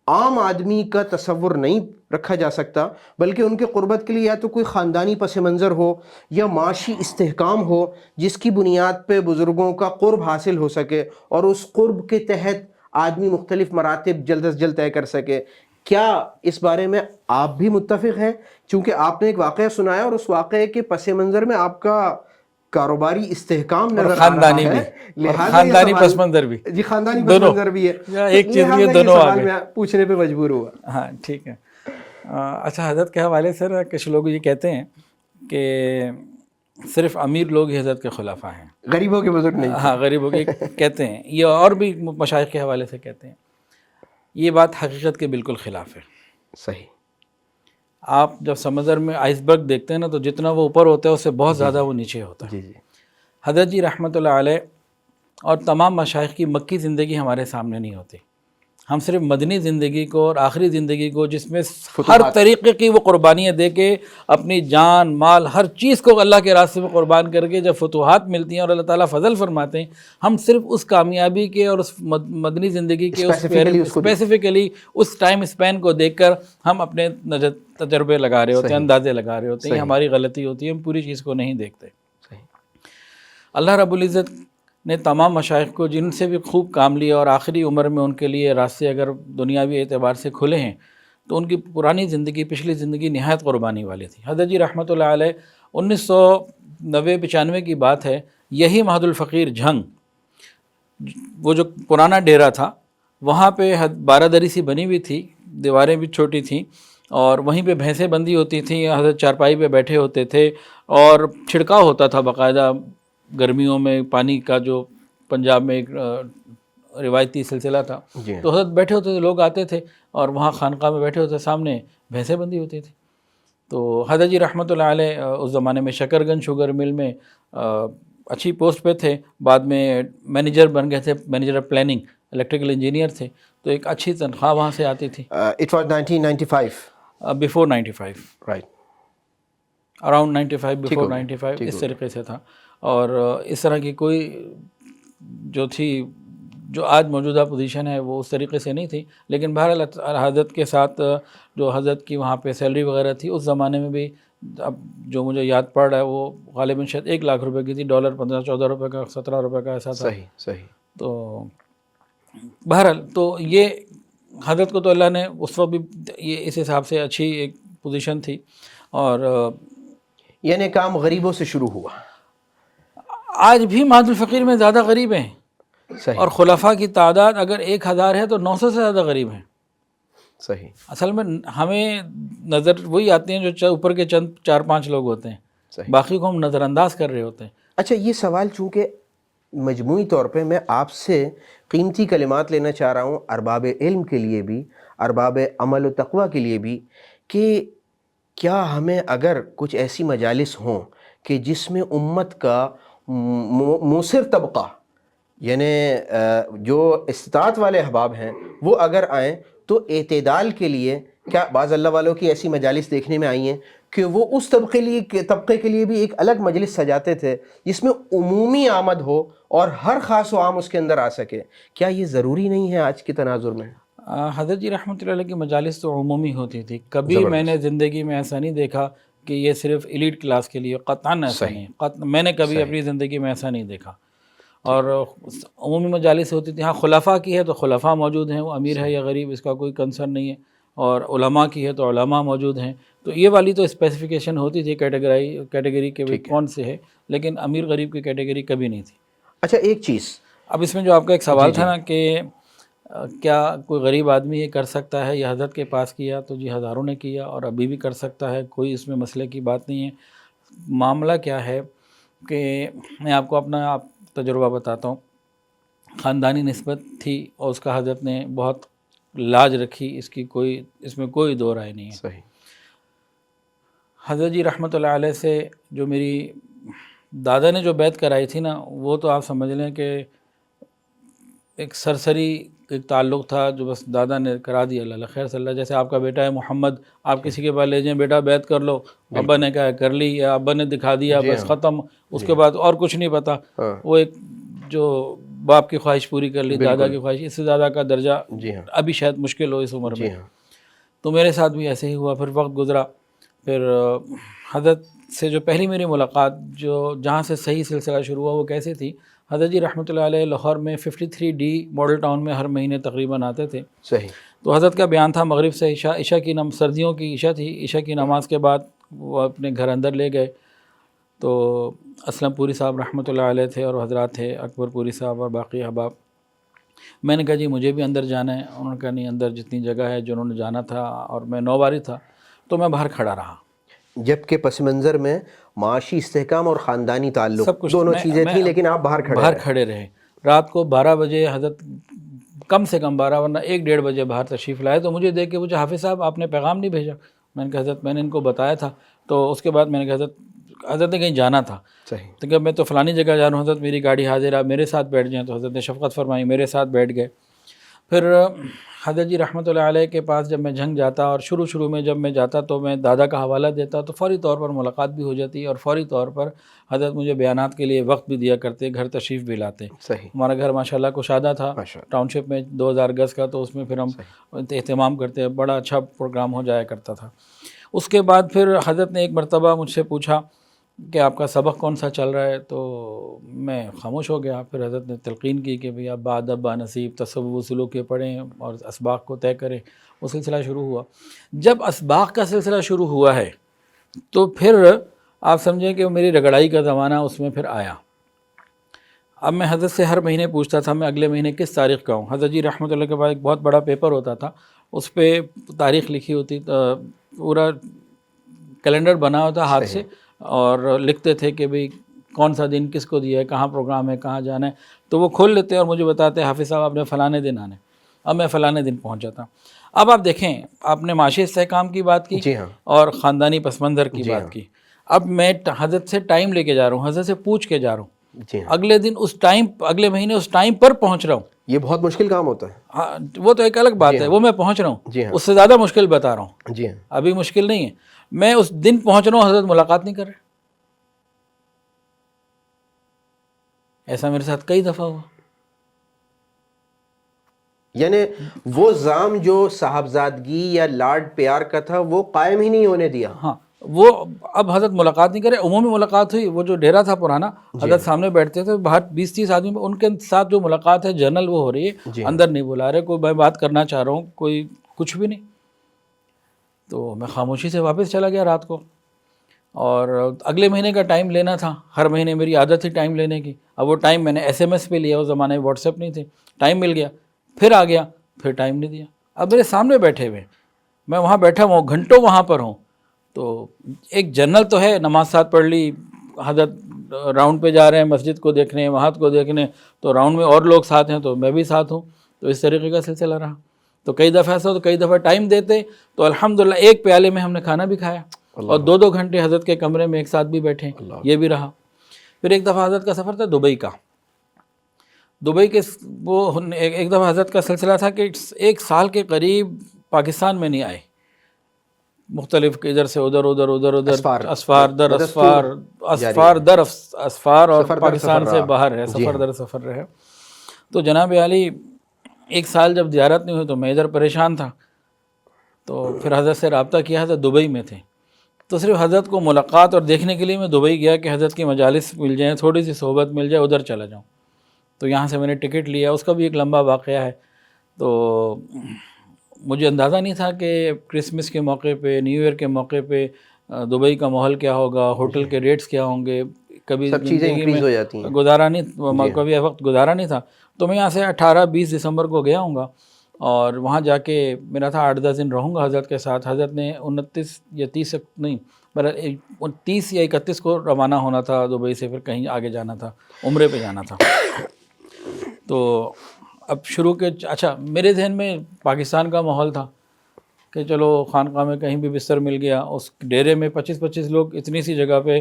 عام آدمی کا تصور نہیں رکھا جا سکتا، بلکہ ان کے قربت کے لیے یا تو کوئی خاندانی پس منظر ہو یا معاشی استحکام ہو جس کی بنیاد پہ بزرگوں کا قرب حاصل ہو سکے اور اس قرب کے تحت آدمی مختلف مراتب جلد از جلد طے کر سکے۔ کیا اس بارے میں آپ بھی متفق ہیں؟ چونکہ آپ نے ایک واقعہ سنایا اور اس واقعے کے پس منظر میں آپ کا کاروباری استحکام نظر آ رہا خاندانی ہے، بھی، اور لہٰذا خاندانی یہ سوال، پس منظر بھی، جی خاندانی پس دونوں، منظر بھی ہے، یا ایک چیز لہٰذا یہ یہ دونوں سوال آگے۔ میں پوچھنے پہ مجبور ہوا۔ ہاں ٹھیک ہے۔ اچھا، حضرت کے حوالے سے کچھ لوگ یہ کہتے ہیں کہ صرف امیر لوگ ہی حضرت کے خلفاء ہیں، غریبوں کے بزرگ نہیں۔ ہاں غریبوں کے کہتے ہیں، یہ اور بھی مشائخ کے حوالے سے کہتے ہیں۔ یہ بات حقیقت کے بالکل خلاف ہے۔ صحیح۔ آپ جب سمندر میں آئس برگ دیکھتے ہیں نا، تو جتنا وہ اوپر ہوتا ہے اس سے بہت زیادہ وہ نیچے ہوتا ہے۔ جی جی۔ حضرت جی رحمۃ اللہ علیہ اور تمام مشائخ کی مکی زندگی ہمارے سامنے نہیں ہوتی، ہم صرف مدنی زندگی کو اور آخری زندگی کو، جس میں ہر طریقے کی وہ قربانیاں دے کے اپنی جان مال ہر چیز کو اللہ کے راستے میں قربان کر کے جب فتوحات ملتی ہیں اور اللہ تعالیٰ فضل فرماتے ہیں، ہم صرف اس کامیابی کے اور اس مدنی زندگی کے اسپیسیفکلی اس ٹائم اسپین کو دیکھ کر ہم اپنے تجربے لگا رہے ہوتے ہیں، اندازے لگا رہے ہوتے ہیں۔ ہماری غلطی ہوتی ہے، ہم پوری چیز کو نہیں دیکھتے۔ اللہ رب العزت نے تمام مشائخ کو، جن سے بھی خوب کام لیا اور آخری عمر میں ان کے لیے راستے اگر دنیاوی اعتبار سے کھلے ہیں، تو ان کی پرانی زندگی، پچھلی زندگی نہایت قربانی والی تھی۔ حضرت جی رحمۃ اللہ علیہ 1990-95 کی بات ہے، یہی مہد الفقیر جھنگ، وہ جو پرانا ڈیرہ تھا، وہاں پہ 12 دری سی بنی ہوئی تھی، دیواریں بھی چھوٹی تھیں، اور وہیں پہ بھینسیں بندھی ہوتی تھیں، حضرت چارپائی پہ بیٹھے ہوتے تھے، اور چھڑکاؤ ہوتا تھا باقاعدہ گرمیوں میں پانی کا، جو پنجاب میں ایک روایتی سلسلہ تھا۔ تو حضرت بیٹھے ہوتے تھے، لوگ آتے تھے اور وہاں خانقاہ میں بیٹھے ہوتے، سامنے بھینسیں بندھی ہوتی تھی۔ تو حضرت جی رحمۃ اللہ علیہ اس زمانے میں شکر گنج شوگر مل میں اچھی پوسٹ پہ تھے، بعد میں مینیجر بن گئے تھے، manager of planning, electrical engineer تھے، تو ایک اچھی تنخواہ وہاں سے آتی تھی۔ It was 1995. Before 95، Right. Around 95، before 95 اس طریقے سے تھا۔ اور اس طرح کی کوئی جو تھی، جو آج موجودہ پوزیشن ہے، وہ اس طریقے سے نہیں تھی، لیکن بہرحال حضرت کے ساتھ جو حضرت کی وہاں پہ سیلری وغیرہ تھی اس زمانے میں بھی، اب جو مجھے یاد پڑ رہا ہے، وہ غالباً شاید 1 لاکھ روپے کی تھی، ڈالر 15-14 روپے کا، 17 روپے کا ایسا تھا۔ صحیح۔ تو بہرحال تو یہ حضرت کو تو اللہ نے اس وقت بھی یہ اس حساب سے اچھی ایک پوزیشن تھی، اور یعنی کام غریبوں سے شروع ہوا۔ آج بھی مہد الفقیر میں زیادہ غریب ہیں، صحیح۔ اور خلفاء کی تعداد اگر 1000 ہے تو 900 سے زیادہ غریب ہیں۔ صحیح۔ اصل میں ہمیں نظر وہی آتے ہیں جو اوپر کے چند 4-5 لوگ ہوتے ہیں، صحیح۔ باقی کو ہم نظر انداز کر رہے ہوتے ہیں۔ اچھا، یہ سوال چونکہ مجموعی طور پہ میں آپ سے قیمتی کلمات لینا چاہ رہا ہوں، ارباب علم کے لیے بھی، ارباب عمل و تقوی کے لیے بھی، کہ کیا ہمیں اگر کچھ ایسی مجالس ہوں کہ جس میں امت کا موثر طبقہ، یعنی جو استطاعت والے احباب ہیں، وہ اگر آئیں تو اعتدال کے لیے، کیا بعض اللہ والوں کی ایسی مجالس دیکھنے میں آئی ہیں کہ وہ اس طبقے کے لیے بھی ایک الگ مجلس سجاتے تھے جس میں عمومی آمد ہو اور ہر خاص و عام اس کے اندر آ سکے؟ کیا یہ ضروری نہیں ہے آج کے تناظر میں؟ حضرت جی رحمۃ اللہ علیہ کی مجالس تو عمومی ہوتی تھی، کبھی میں نے زندگی میں ایسا نہیں دیکھا کہ یہ صرف ایلیٹ کلاس کے لیے، قطعاً ایسا نہیں، میں نے کبھی اپنی زندگی میں ایسا نہیں دیکھا۔ اور عمومی مجالس ہوتی تھی۔ ہاں خلفاء کی ہے تو خلفاء موجود ہیں، وہ امیر ہے یا غریب اس کا کوئی کنسرن نہیں ہے، اور علماء کی ہے تو علماء موجود ہیں. تو یہ والی تو اسپیسیفکیشن ہوتی تھی کیٹیگری کے کون سے ہے، لیکن امیر غریب کی کیٹیگری کبھی نہیں تھی. اچھا ایک چیز، اب اس میں جو آپ کا ایک سوال تھا نا کہ کیا کوئی غریب آدمی یہ کر سکتا ہے، یہ حضرت کے پاس کیا تو جی ہزاروں نے کیا اور ابھی بھی کر سکتا ہے، کوئی اس میں مسئلے کی بات نہیں ہے. معاملہ کیا ہے کہ میں آپ کو اپنا تجربہ بتاتا ہوں. خاندانی نسبت تھی اور اس کا حضرت نے بہت لاج رکھی، اس میں کوئی دو رائے نہیں ہے. صحیح. حضرت جی رحمۃ اللہ علیہ سے جو میری دادا نے جو بیعت کرائی تھی نا، وہ تو آپ سمجھ لیں کہ ایک سرسری ایک تعلق تھا جو بس دادا نے کرا دیا. اللہ خیر صلی اللہ، جیسے آپ کا بیٹا ہے محمد، آپ کسی کے پاس لے جائیں بیٹا بیعت کر لو، ابا نے کہا کر لی، یا ابا نے دکھا دیا بس ختم، اس کے بعد اور کچھ نہیں پتا. وہ ایک جو باپ کی خواہش پوری کر لی، دادا کی خواہش، اس سے زیادہ کا درجہ ابھی شاید مشکل ہو اس عمر میں. تو میرے ساتھ بھی ایسے ہی ہوا. پھر وقت گزرا، پھر حضرت سے جو پہلی میری ملاقات جہاں سے صحیح سلسلہ شروع ہوا وہ کیسے تھی، حضرت جی رحمۃ اللہ علیہ لاہور میں 53D ماڈل ٹاؤن میں ہر مہینے تقریباً آتے تھے. صحیح. تو حضرت کا بیان تھا مغرب سے عشاء کی سردیوں کی عشاء تھی، عشاء کی نماز کے بعد وہ اپنے گھر اندر لے گئے. تو اسلم پوری صاحب رحمۃ اللہ علیہ تھے اور حضرات تھے اکبر پوری صاحب اور باقی احباب. میں نے کہا جی مجھے بھی اندر جانا ہے. انہوں نے کہا نہیں، اندر جتنی جگہ ہے جو انہوں نے جانا تھا، اور میں 9 باری تھا تو میں باہر کھڑا رہا. جبکہ پس منظر میں معاشی استحکام اور خاندانی تعلق سب کچھ دونوں چیزیں تھیں، لیکن آپ باہر کھڑے رہے. رات کو 12 بجے حضرت، کم سے کم 12 ورنہ 1-1:30 بجے باہر تشریف لائے. تو مجھے دیکھ کے پوچھا حافظ صاحب آپ نے پیغام نہیں بھیجا؟ میں نے کہا حضرت میں نے ان کو بتایا تھا. تو اس کے بعد میں نے کہا حضرت نے کہیں جانا تھا. صحیح. تو کہ میں تو فلانی جگہ جا رہا ہوں حضرت، میری گاڑی حاضر ہے، میرے ساتھ بیٹھ جائیں. تو حضرت نے شفقت فرمائی، میرے ساتھ بیٹھ گئے. پھر حضرت جی رحمۃ اللہ علیہ کے پاس جب میں جھنگ جاتا، اور شروع میں جب میں جاتا تو میں دادا کا حوالہ دیتا، تو فوری طور پر ملاقات بھی ہو جاتی، اور فوری طور پر حضرت مجھے بیانات کے لیے وقت بھی دیا کرتے، گھر تشریف بھی لاتے. صحیح. ہمارا گھر ماشاءاللہ کشادہ تھا ٹاؤن شپ میں 2000 گز کا، تو اس میں پھر ہم اہتمام کرتے، بڑا اچھا پروگرام ہو جایا کرتا تھا. اس کے بعد پھر حضرت نے ایک مرتبہ مجھ سے پوچھا کہ آپ کا سبق کون سا چل رہا ہے؟ تو میں خاموش ہو گیا. پھر حضرت نے تلقین کی کہ بھئی آپ بادب بانصیب تصوف و سلوک کے پڑھیں اور اسباق کو طے کریں. وہ سلسلہ شروع ہوا. جب اسباق کا سلسلہ شروع ہوا ہے تو پھر آپ سمجھیں کہ میری رگڑائی کا زمانہ اس میں پھر آیا. اب میں حضرت سے ہر مہینے پوچھتا تھا میں اگلے مہینے کس تاریخ کا ہوں. حضرت جی رحمۃ اللہ کے بعد ایک بہت بڑا پیپر ہوتا تھا، اس پہ تاریخ لکھی ہوتی، پورا کیلنڈر بنا ہوتا ہاتھ سے، اور لکھتے تھے کہ بھئی کون سا دن کس کو دیا ہے، کہاں پروگرام ہے، کہاں جانا ہے. تو وہ کھول لیتے اور مجھے بتاتے حافظ صاحب آپ نے فلانے دن آنا ہے. اب میں فلانے دن پہنچ جاتا. اب آپ دیکھیں، آپ نے معاشی استحکام کی بات کی اور خاندانی پس منظر کی بات کی. اب میں حضرت سے ٹائم لے کے جا رہا ہوں، حضرت سے پوچھ کے جا رہا ہوں. اگلے دن اس ٹائم، اگلے مہینے اس ٹائم پر پہنچ رہا ہوں. یہ بہت مشکل کام ہوتا ہے. ہاں وہ تو ایک الگ بات ہے، وہ میں پہنچ رہا ہوں. اس سے زیادہ مشکل بتا رہا ہوں. جی ہاں. ابھی مشکل نہیں ہے، میں اس دن پہنچ رہا ہوں، حضرت ملاقات نہیں کر رہے. ایسا میرے ساتھ کئی دفعہ ہوا. یعنی وہ زام جو صاحبزادگی یا لاڈ پیار کا تھا وہ قائم ہی نہیں ہونے دیا. ہاں وہ اب حضرت ملاقات نہیں کرے. عمومی ملاقات ہوئی، وہ جو ڈیرا تھا پرانا، حضرت سامنے بیٹھتے تھے، باہر 20-30 آدمی، ان کے ساتھ جو ملاقات ہے جنرل وہ ہو رہی ہے، اندر نہیں بلا رہے. کوئی میں بات کرنا چاہ رہا ہوں، کوئی کچھ بھی نہیں. تو میں خاموشی سے واپس چلا گیا رات کو. اور اگلے مہینے کا ٹائم لینا تھا. ہر مہینے میری عادت تھی ٹائم لینے کی. اب وہ ٹائم میں نے SMS پہ لیا، اس زمانے میں واٹس ایپ نہیں تھے. ٹائم مل گیا، پھر آ گیا، پھر ٹائم نہیں دیا. اب میرے سامنے بیٹھے ہوئے، میں وہاں بیٹھا ہوں، گھنٹوں وہاں پر ہوں. تو ایک جنرل تو ہے، نماز ساتھ پڑھ لی، حضرت راؤنڈ پہ جا رہے ہیں مسجد کو دیکھنے، وہاں کو دیکھنے، تو راؤنڈ میں اور لوگ ساتھ ہیں تو میں بھی ساتھ ہوں. تو اس طریقے کا سلسلہ رہا. تو کئی دفعہ ایسا تو کئی دفعہ ٹائم دیتے تو الحمدللہ ایک پیالے میں ہم نے کھانا بھی کھایا، اور 2-2 گھنٹے حضرت کے کمرے میں ایک ساتھ بھی بیٹھے، یہ بھی رہا. پھر ایک دفعہ حضرت کا سفر تھا دبئی کا. دبئی کے وہ ایک دفعہ حضرت کا سلسلہ تھا کہ 1 سال کے قریب پاکستان میں نہیں آئے. مختلف ادھر سے ادھر اسفار در اسفار اور پاکستان سے باہر ہے، سفر در سفر رہے. تو جناب عالی 1 سال جب زیارت نہیں ہوئی تو میں ادھر پریشان تھا. تو پھر حضرت سے رابطہ کیا تھا، دبئی میں تھے. تو صرف حضرت کو ملاقات اور دیکھنے کے لیے میں دبئی گیا کہ حضرت کی مجالس مل جائیں، تھوڑی سی صحبت مل جائے، ادھر چلا جاؤں. تو یہاں سے میں نے ٹکٹ لیا، اس کا بھی ایک لمبا واقعہ ہے. تو مجھے اندازہ نہیں تھا کہ کرسمس کے موقع پہ، نیو ایئر کے موقع پہ دبئی کا ماحول کیا ہوگا، ہوٹل کے ریٹس کیا ہوں گے. کبھی سب چیزیں زندگی انکریز ہو میں جاتی ہیں. گزارا نہیں، کبھی وقت گزارا نہیں تھا. تو میں یہاں سے 18-20 دسمبر کو گیا ہوں گا، اور وہاں جا کے میرا تھا 8-10 دن رہوں گا حضرت کے ساتھ. حضرت نے 29 یا 30 نہیں 30 یا 31 کو روانہ ہونا تھا دبئی سے، پھر کہیں آگے جانا تھا، عمرے پہ جانا تھا. تو اب شروع کے اچھا میرے ذہن میں پاکستان کا ماحول تھا کہ چلو خانقاہ میں کہیں بھی بستر مل گیا. اس ڈیرے میں 25-25 لوگ اتنی سی جگہ پہ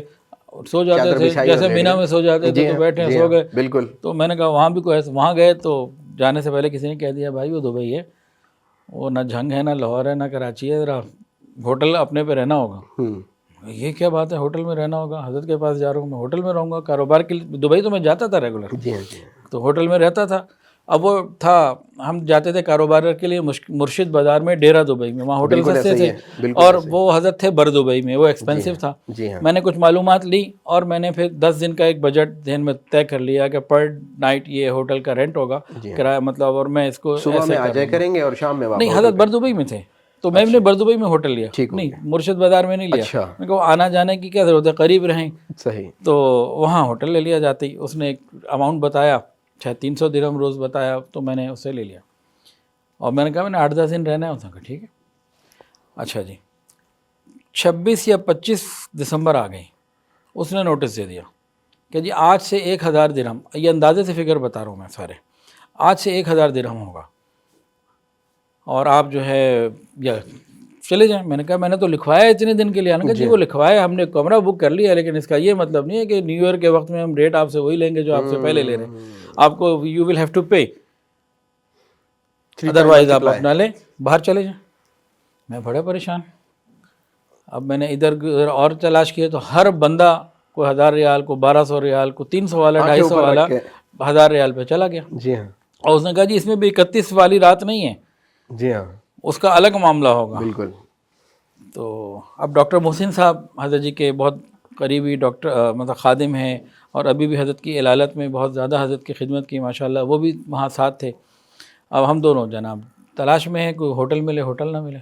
سو جاتے تھے، جیسے مینا میں سو جاتے تھے، تو بیٹھے سو گئے. بالکل. تو میں نے کہا وہاں بھی کوئی ایسا، وہاں گئے تو جانے سے پہلے کسی نے کہہ دیا بھائی وہ دبئی ہے، وہ نہ جھنگ ہے، نہ لاہور ہے، نہ کراچی ہے، ذرا ہوٹل اپنے پہ رہنا ہوگا. یہ کیا بات ہے ہوٹل میں رہنا ہوگا؟ حضرت کے پاس جا رہا ہوں، میں ہوٹل میں رہوں گا کاروبار کے لیے. دبئی تو میں جاتا تھا ریگولر، جی ہاں جی. تو ہوٹل میں رہتا تھا. اب وہ تھا ہم جاتے تھے کاروبار کے لیے مرشد بازار میں، ڈیرہ دبئی میں، وہاں ہوٹل سستے تھے، اور وہ حضرت تھے بر دبئی میں، وہ ایکسپینسو تھا. میں نے کچھ معلومات لی، اور میں نے پھر 10 دن کا ایک بجٹ ذہن میں طے کر لیا کہ پر نائٹ یہ ہوٹل کا رینٹ ہوگا، کرایہ مطلب، اور میں اس کو صبح میں آ جائے کریں گے اور شام میں واپس. نہیں، حضرت بر دبئی میں تھے تو میں نے بر دبئی میں ہوٹل لیا، نہیں مرشد بازار میں نہیں لیا. میں کہا آنا جانے کی کیا ضرورت ہے، قریب رہیں. صحیح. تو وہاں ہوٹل لے لیا جاتے ہی. اس نے ایک اماؤنٹ بتایا، شاید 300 درہم روز بتایا، تو میں نے اس سے لے لیا. اور میں نے کہا میں نے 8-10 دن رہنا ہے. اس نے کہا ٹھیک ہے. اچھا جی 26 یا 25 دسمبر آ گئی. اس نے نوٹس دے دیا کہ جی آج سے 1000 درہم، یہ اندازے سے فگر بتا رہا ہوں میں سارے، آج سے 1000 درہم ہوگا، اور آپ جو ہے یا چلے جائیں. میں نے کہا میں نے تو لکھوایا ہے اتنے دن کے لیے. کہ جی وہ لکھوایا، ہم نے کمرہ بک کر لیا، لیکن اس کا یہ مطلب نہیں ہے کہ نیو ایئر کے وقت میں ہم ریٹ آپ سے وہی لیں گے جو آپ سے پہلے لے رہے ہیں. آپ کو you will have to pay, otherwise آپ اپنا لیں، باہر چلے جائیں. میں بڑا پریشان. اب میں نے ادھر اور تلاش کیے، تو ہر بندہ کوئی 1000 ریال، کو 1200 ریال، کو 300 والا، 250 والا 1000 ریال پہ چلا گیا. جی ہاں. اور اس نے کہا جی اس میں بھی 31 والی رات نہیں ہے. جی ہاں. اس کا الگ معاملہ ہوگا. بالکل. تو اب ڈاکٹر محسن صاحب حضرت جی کے بہت قریبی ڈاکٹر مطلب خادم ہیں، اور ابھی بھی حضرت کی علالت میں بہت زیادہ حضرت کی خدمت کی ماشاءاللہ، وہ بھی وہاں ساتھ تھے. اب ہم دونوں جناب تلاش میں ہیں، کوئی ہوٹل ملے، ہوٹل نہ ملے.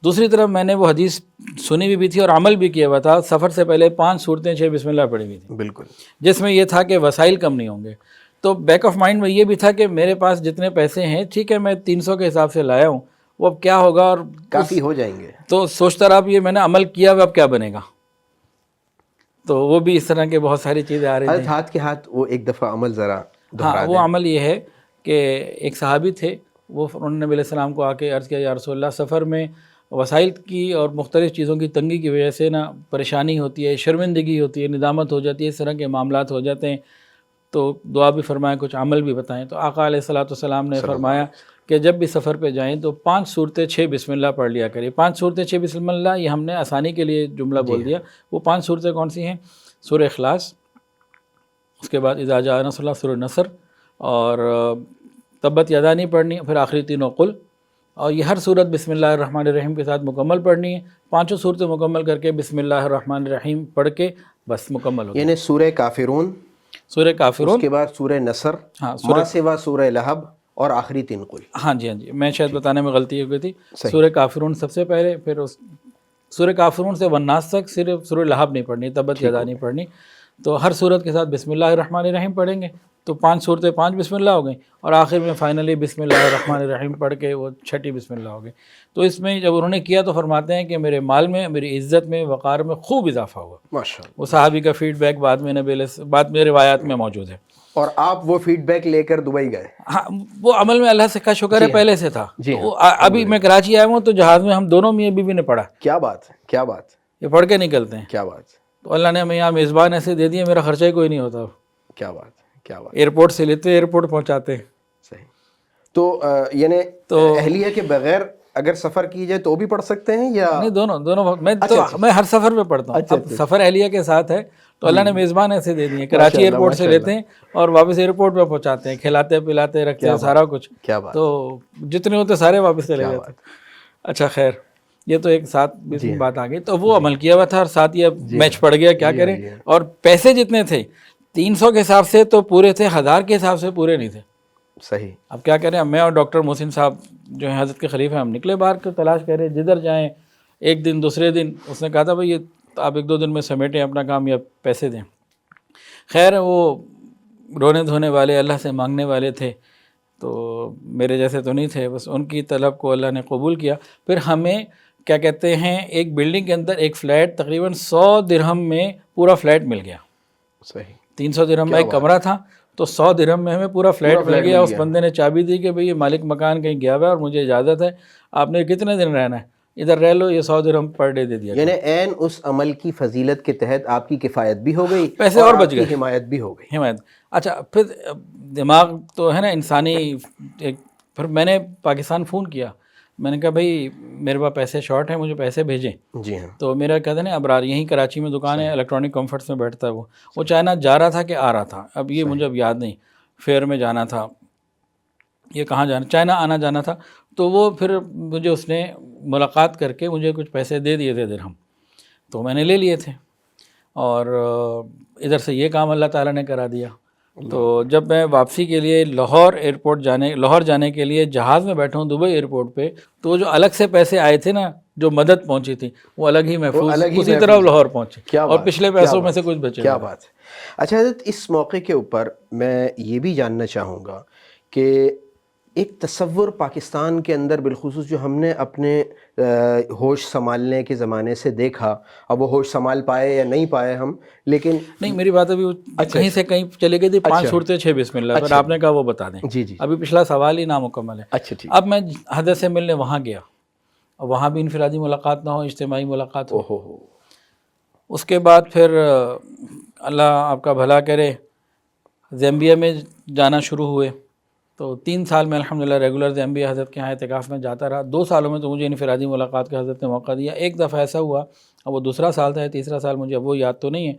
دوسری طرف میں نے وہ حدیث سنی بھی تھی اور عمل بھی کیا ہوا تھا. سفر سے پہلے 5 صورتیں 6 بسم اللہ پڑھی ہوئی تھیں، بالکل، جس میں یہ تھا کہ وسائل کم نہیں ہوں گے. تو بیک آف مائنڈ میں یہ بھی تھا کہ میرے پاس جتنے پیسے ہیں، ٹھیک ہے میں 300 کے حساب سے لایا ہوں، وہ اب کیا ہوگا، اور کافی ہو جائیں گے. تو سوچتا رہا یہ میں نے عمل کیا ہوا اب کیا بنے گا. تو وہ بھی اس طرح کے بہت ساری چیزیں آ رہی تھیں. ہاتھ کے ہاتھ وہ ایک دفعہ عمل ذرا ہاں، وہ عمل یہ ہے کہ ایک صحابی تھے، وہ انہوں نے نبی علیہ السلام کو آ کے عرض کیا یا رسول اللہ، سفر میں وسائل کی اور مختلف چیزوں کی تنگی کی وجہ سے نا پریشانی ہوتی ہے، شرمندگی ہوتی ہے، ندامت ہو جاتی ہے، اس طرح کے معاملات ہو جاتے ہیں، تو دعا بھی فرمائیں، کچھ عمل بھی بتائیں. تو آقا علیہ السلام نے فرمایا کہ جب بھی سفر پہ جائیں تو 5 صورتیں 6 بسم اللہ پڑھ لیا کریے. 5 صورتیں 6 بسم اللہ، یہ ہم نے آسانی کے لیے جملہ بول دیا. وہ 5 صورتیں کون سی ہیں؟ سورہ اخلاص، اس کے بعد اذا جاء نصر اللہ، سورہ نصر، اور تبت یدا نہیں پڑھنی، پھر آخری تینوں قل. اور یہ ہر صورت بسم اللہ الرحمن الرحیم کے ساتھ مکمل پڑھنی ہے. 5 صورتیں مکمل کر کے بسم اللہ الرحمن الرحیم پڑھ کے بس مکمل ہو گئی. یعنی سورہ کافرون، سورہ کافرون، اس کے بعد سورہ نصر، ہاں ما سوا سورہ لہب، اور آخری 3 قل. ہاں جی میں شاید بتانے میں غلطی ہو گئی تھی. سورہ کافرون سب سے پہلے، پھر سورہ کافرون سے والناس تک صرف سورہ لہب نہیں پڑھنی، تبت یدا نہیں پڑھنی. تو ہر صورت کے ساتھ بسم اللہ الرحمن الرحیم پڑھیں گے تو 5 صورتیں 5 بسم اللہ ہو گئیں، اور آخر میں فائنلی بسم اللہ الرحمن الرحیم پڑھ کے وہ 6ٹھی بسم اللہ ہو گئی. تو اس میں جب انہوں نے کیا تو فرماتے ہیں کہ میرے مال میں، میری عزت میں، وقار میں خوب اضافہ ہوا. ماشاءاللہ. وہ صحابی کا فیڈ بیک بعد میں بعد میں روایات میں موجود ہے. اور آپ وہ فیڈ بیک لے کر دبئی گئے؟ ہاں، وہ عمل میں اللہ سے کا شکر ہے پہلے سے تھا. ابھی میں کراچی آیا ہوں تو جہاز میں ہم دونوں میاں بیوی نے پڑھا. کیا بات ہے، کیا بات، یہ پڑھ کے نکلتے ہیں. کیا بات، تو اللہ نے ہمیں یہاں میزبان ایسے دے دیے، میرا خرچہ ہی کوئی نہیں ہوتا. کیا بات، کیا بات. ایئرپورٹ سے لیتے، ایئرپورٹ پہنچاتے. صحیح. تو یعنی اہلیہ کے بغیر اگر سفر کی جائے تو بھی پڑھ سکتے ہیں یا نہیں؟ دونوں وقت میں ہر سفر پہ پڑھتا ہوں. اب سفر اہلیہ کے ساتھ ہے تو اللہ نے میزبان ایسے دے دیے. کراچی ایئرپورٹ سے لیتے ہیں اور واپس ایئرپورٹ پہ پہنچاتے ہیں، کھلاتے پلاتے رکھتے ہیں سارا کچھ. کیا بات. تو جتنے ہوتے سارے واپس چلے جاتے. اچھا خیر، یہ تو ایک ساتھ بات آ گئی. تو وہ عمل کیا ہوا تھا اور ساتھ یہ میچ پڑ گیا، کیا کریں. اور پیسے جتنے تھے 300 کے حساب سے تو پورے تھے، 1000 کے حساب سے پورے نہیں تھے. صحیح. اب کیا کریں، اب میں اور ڈاکٹر محسن صاحب جو ہیں حضرت کے خلیفہ ہیں، ہم نکلے باہر کو تلاش کر رہے، جدھر جائیں. ایک دن دوسرے دن اس نے کہا تھا بھائی یہ آپ 1-2 دن میں سمیٹیں اپنا کام یا پیسے دیں. خیر وہ رونے دھونے والے، اللہ سے مانگنے والے تھے، تو میرے جیسے تو نہیں تھے، بس ان کی طلب کو اللہ نے قبول کیا. پھر ہمیں کیا کہتے ہیں ایک بلڈنگ کے اندر ایک فلیٹ تقریباً 100 درہم میں پورا فلیٹ مل گیا. صحیح. 300 درہم میں ایک کمرہ تھا، تو 100 درہم میں ہمیں پورا فلیٹ مل گیا. اس بندے نے چابی دی کہ بھئی یہ مالک مکان کہیں گیا ہوا ہے اور مجھے اجازت ہے، آپ نے کتنے دن رہنا ہے ادھر رہ لو، یہ 100 درہم پر ڈے دے دیا. یعنی عین اس عمل کی فضیلت کے تحت آپ کی کفایت بھی ہو گئی، پیسے اور بچ آپ گئے، کی حمایت بھی ہو گئی. حمایت. اچھا پھر دماغ تو ہے نا انسانی پھر میں نے پاکستان فون کیا، میں نے کہا بھائی میرے پاس پیسے شارٹ ہیں، مجھے پیسے بھیجیں. جی ہاں. تو میرا کہتے ہیں نا ابرار یہیں کراچی میں دکان ہے، الیکٹرانک کمفرٹس میں بیٹھتا ہے. وہ چائنا جا رہا تھا کہ آ رہا تھا، اب یہ مجھے اب یاد نہیں، فیئر میں جانا تھا، یہ کہاں جانا، چائنا آنا جانا تھا. تو وہ پھر مجھے اس نے ملاقات کر کے مجھے کچھ پیسے دے دیے تھے درہم، تو میں نے لے لیے تھے. اور ادھر سے یہ کام اللہ تعالیٰ نے کرا دیا. تو جب میں واپسی کے لیے لاہور جانے کے لیے جہاز میں بیٹھا ہوں دبئی ایئرپورٹ پہ، تو جو الگ سے پیسے آئے تھے نا، جو مدد پہنچی تھی، وہ الگ ہی محفوظ اسی طرح لاہور پہنچے، اور پچھلے پیسوں میں سے کچھ بچے. کیا بات ہے. اچھا حضرت، اس موقع کے اوپر میں یہ بھی جاننا چاہوں گا کہ ایک تصور پاکستان کے اندر بالخصوص جو ہم نے اپنے ہوش سنبھالنے کے زمانے سے دیکھا، اب وہ ہوش سنبھال پائے یا نہیں پائے ہم، لیکن نہیں میری بات ابھی کہیں سے کہیں چلے گئی تھی. 5 صورتیں 6 بسم اللہ، پھر آپ نے کہا وہ بتا دیں. جی جی. ابھی پچھلا سوال ہی نامکمل ہے. اچھا ٹھیک. اب میں حضرت سے ملنے وہاں گیا، اور وہاں بھی انفرادی ملاقات نہ ہو، اجتماعی ملاقات ہو. اس کے بعد پھر اللہ آپ کا بھلا کرے زیمبیا میں جانا شروع ہوئے. تو 3 سال میں الحمدللہ ریگولر زیمبیا حضرت کے ہاں اعتکاف میں جاتا رہا. 2 سالوں میں تو مجھے انفرادی ملاقات کا حضرت نے موقع دیا. ایک دفعہ ایسا ہوا، اب وہ دوسرا سال تھا یا تیسرا سال، مجھے اب وہ یاد تو نہیں ہے،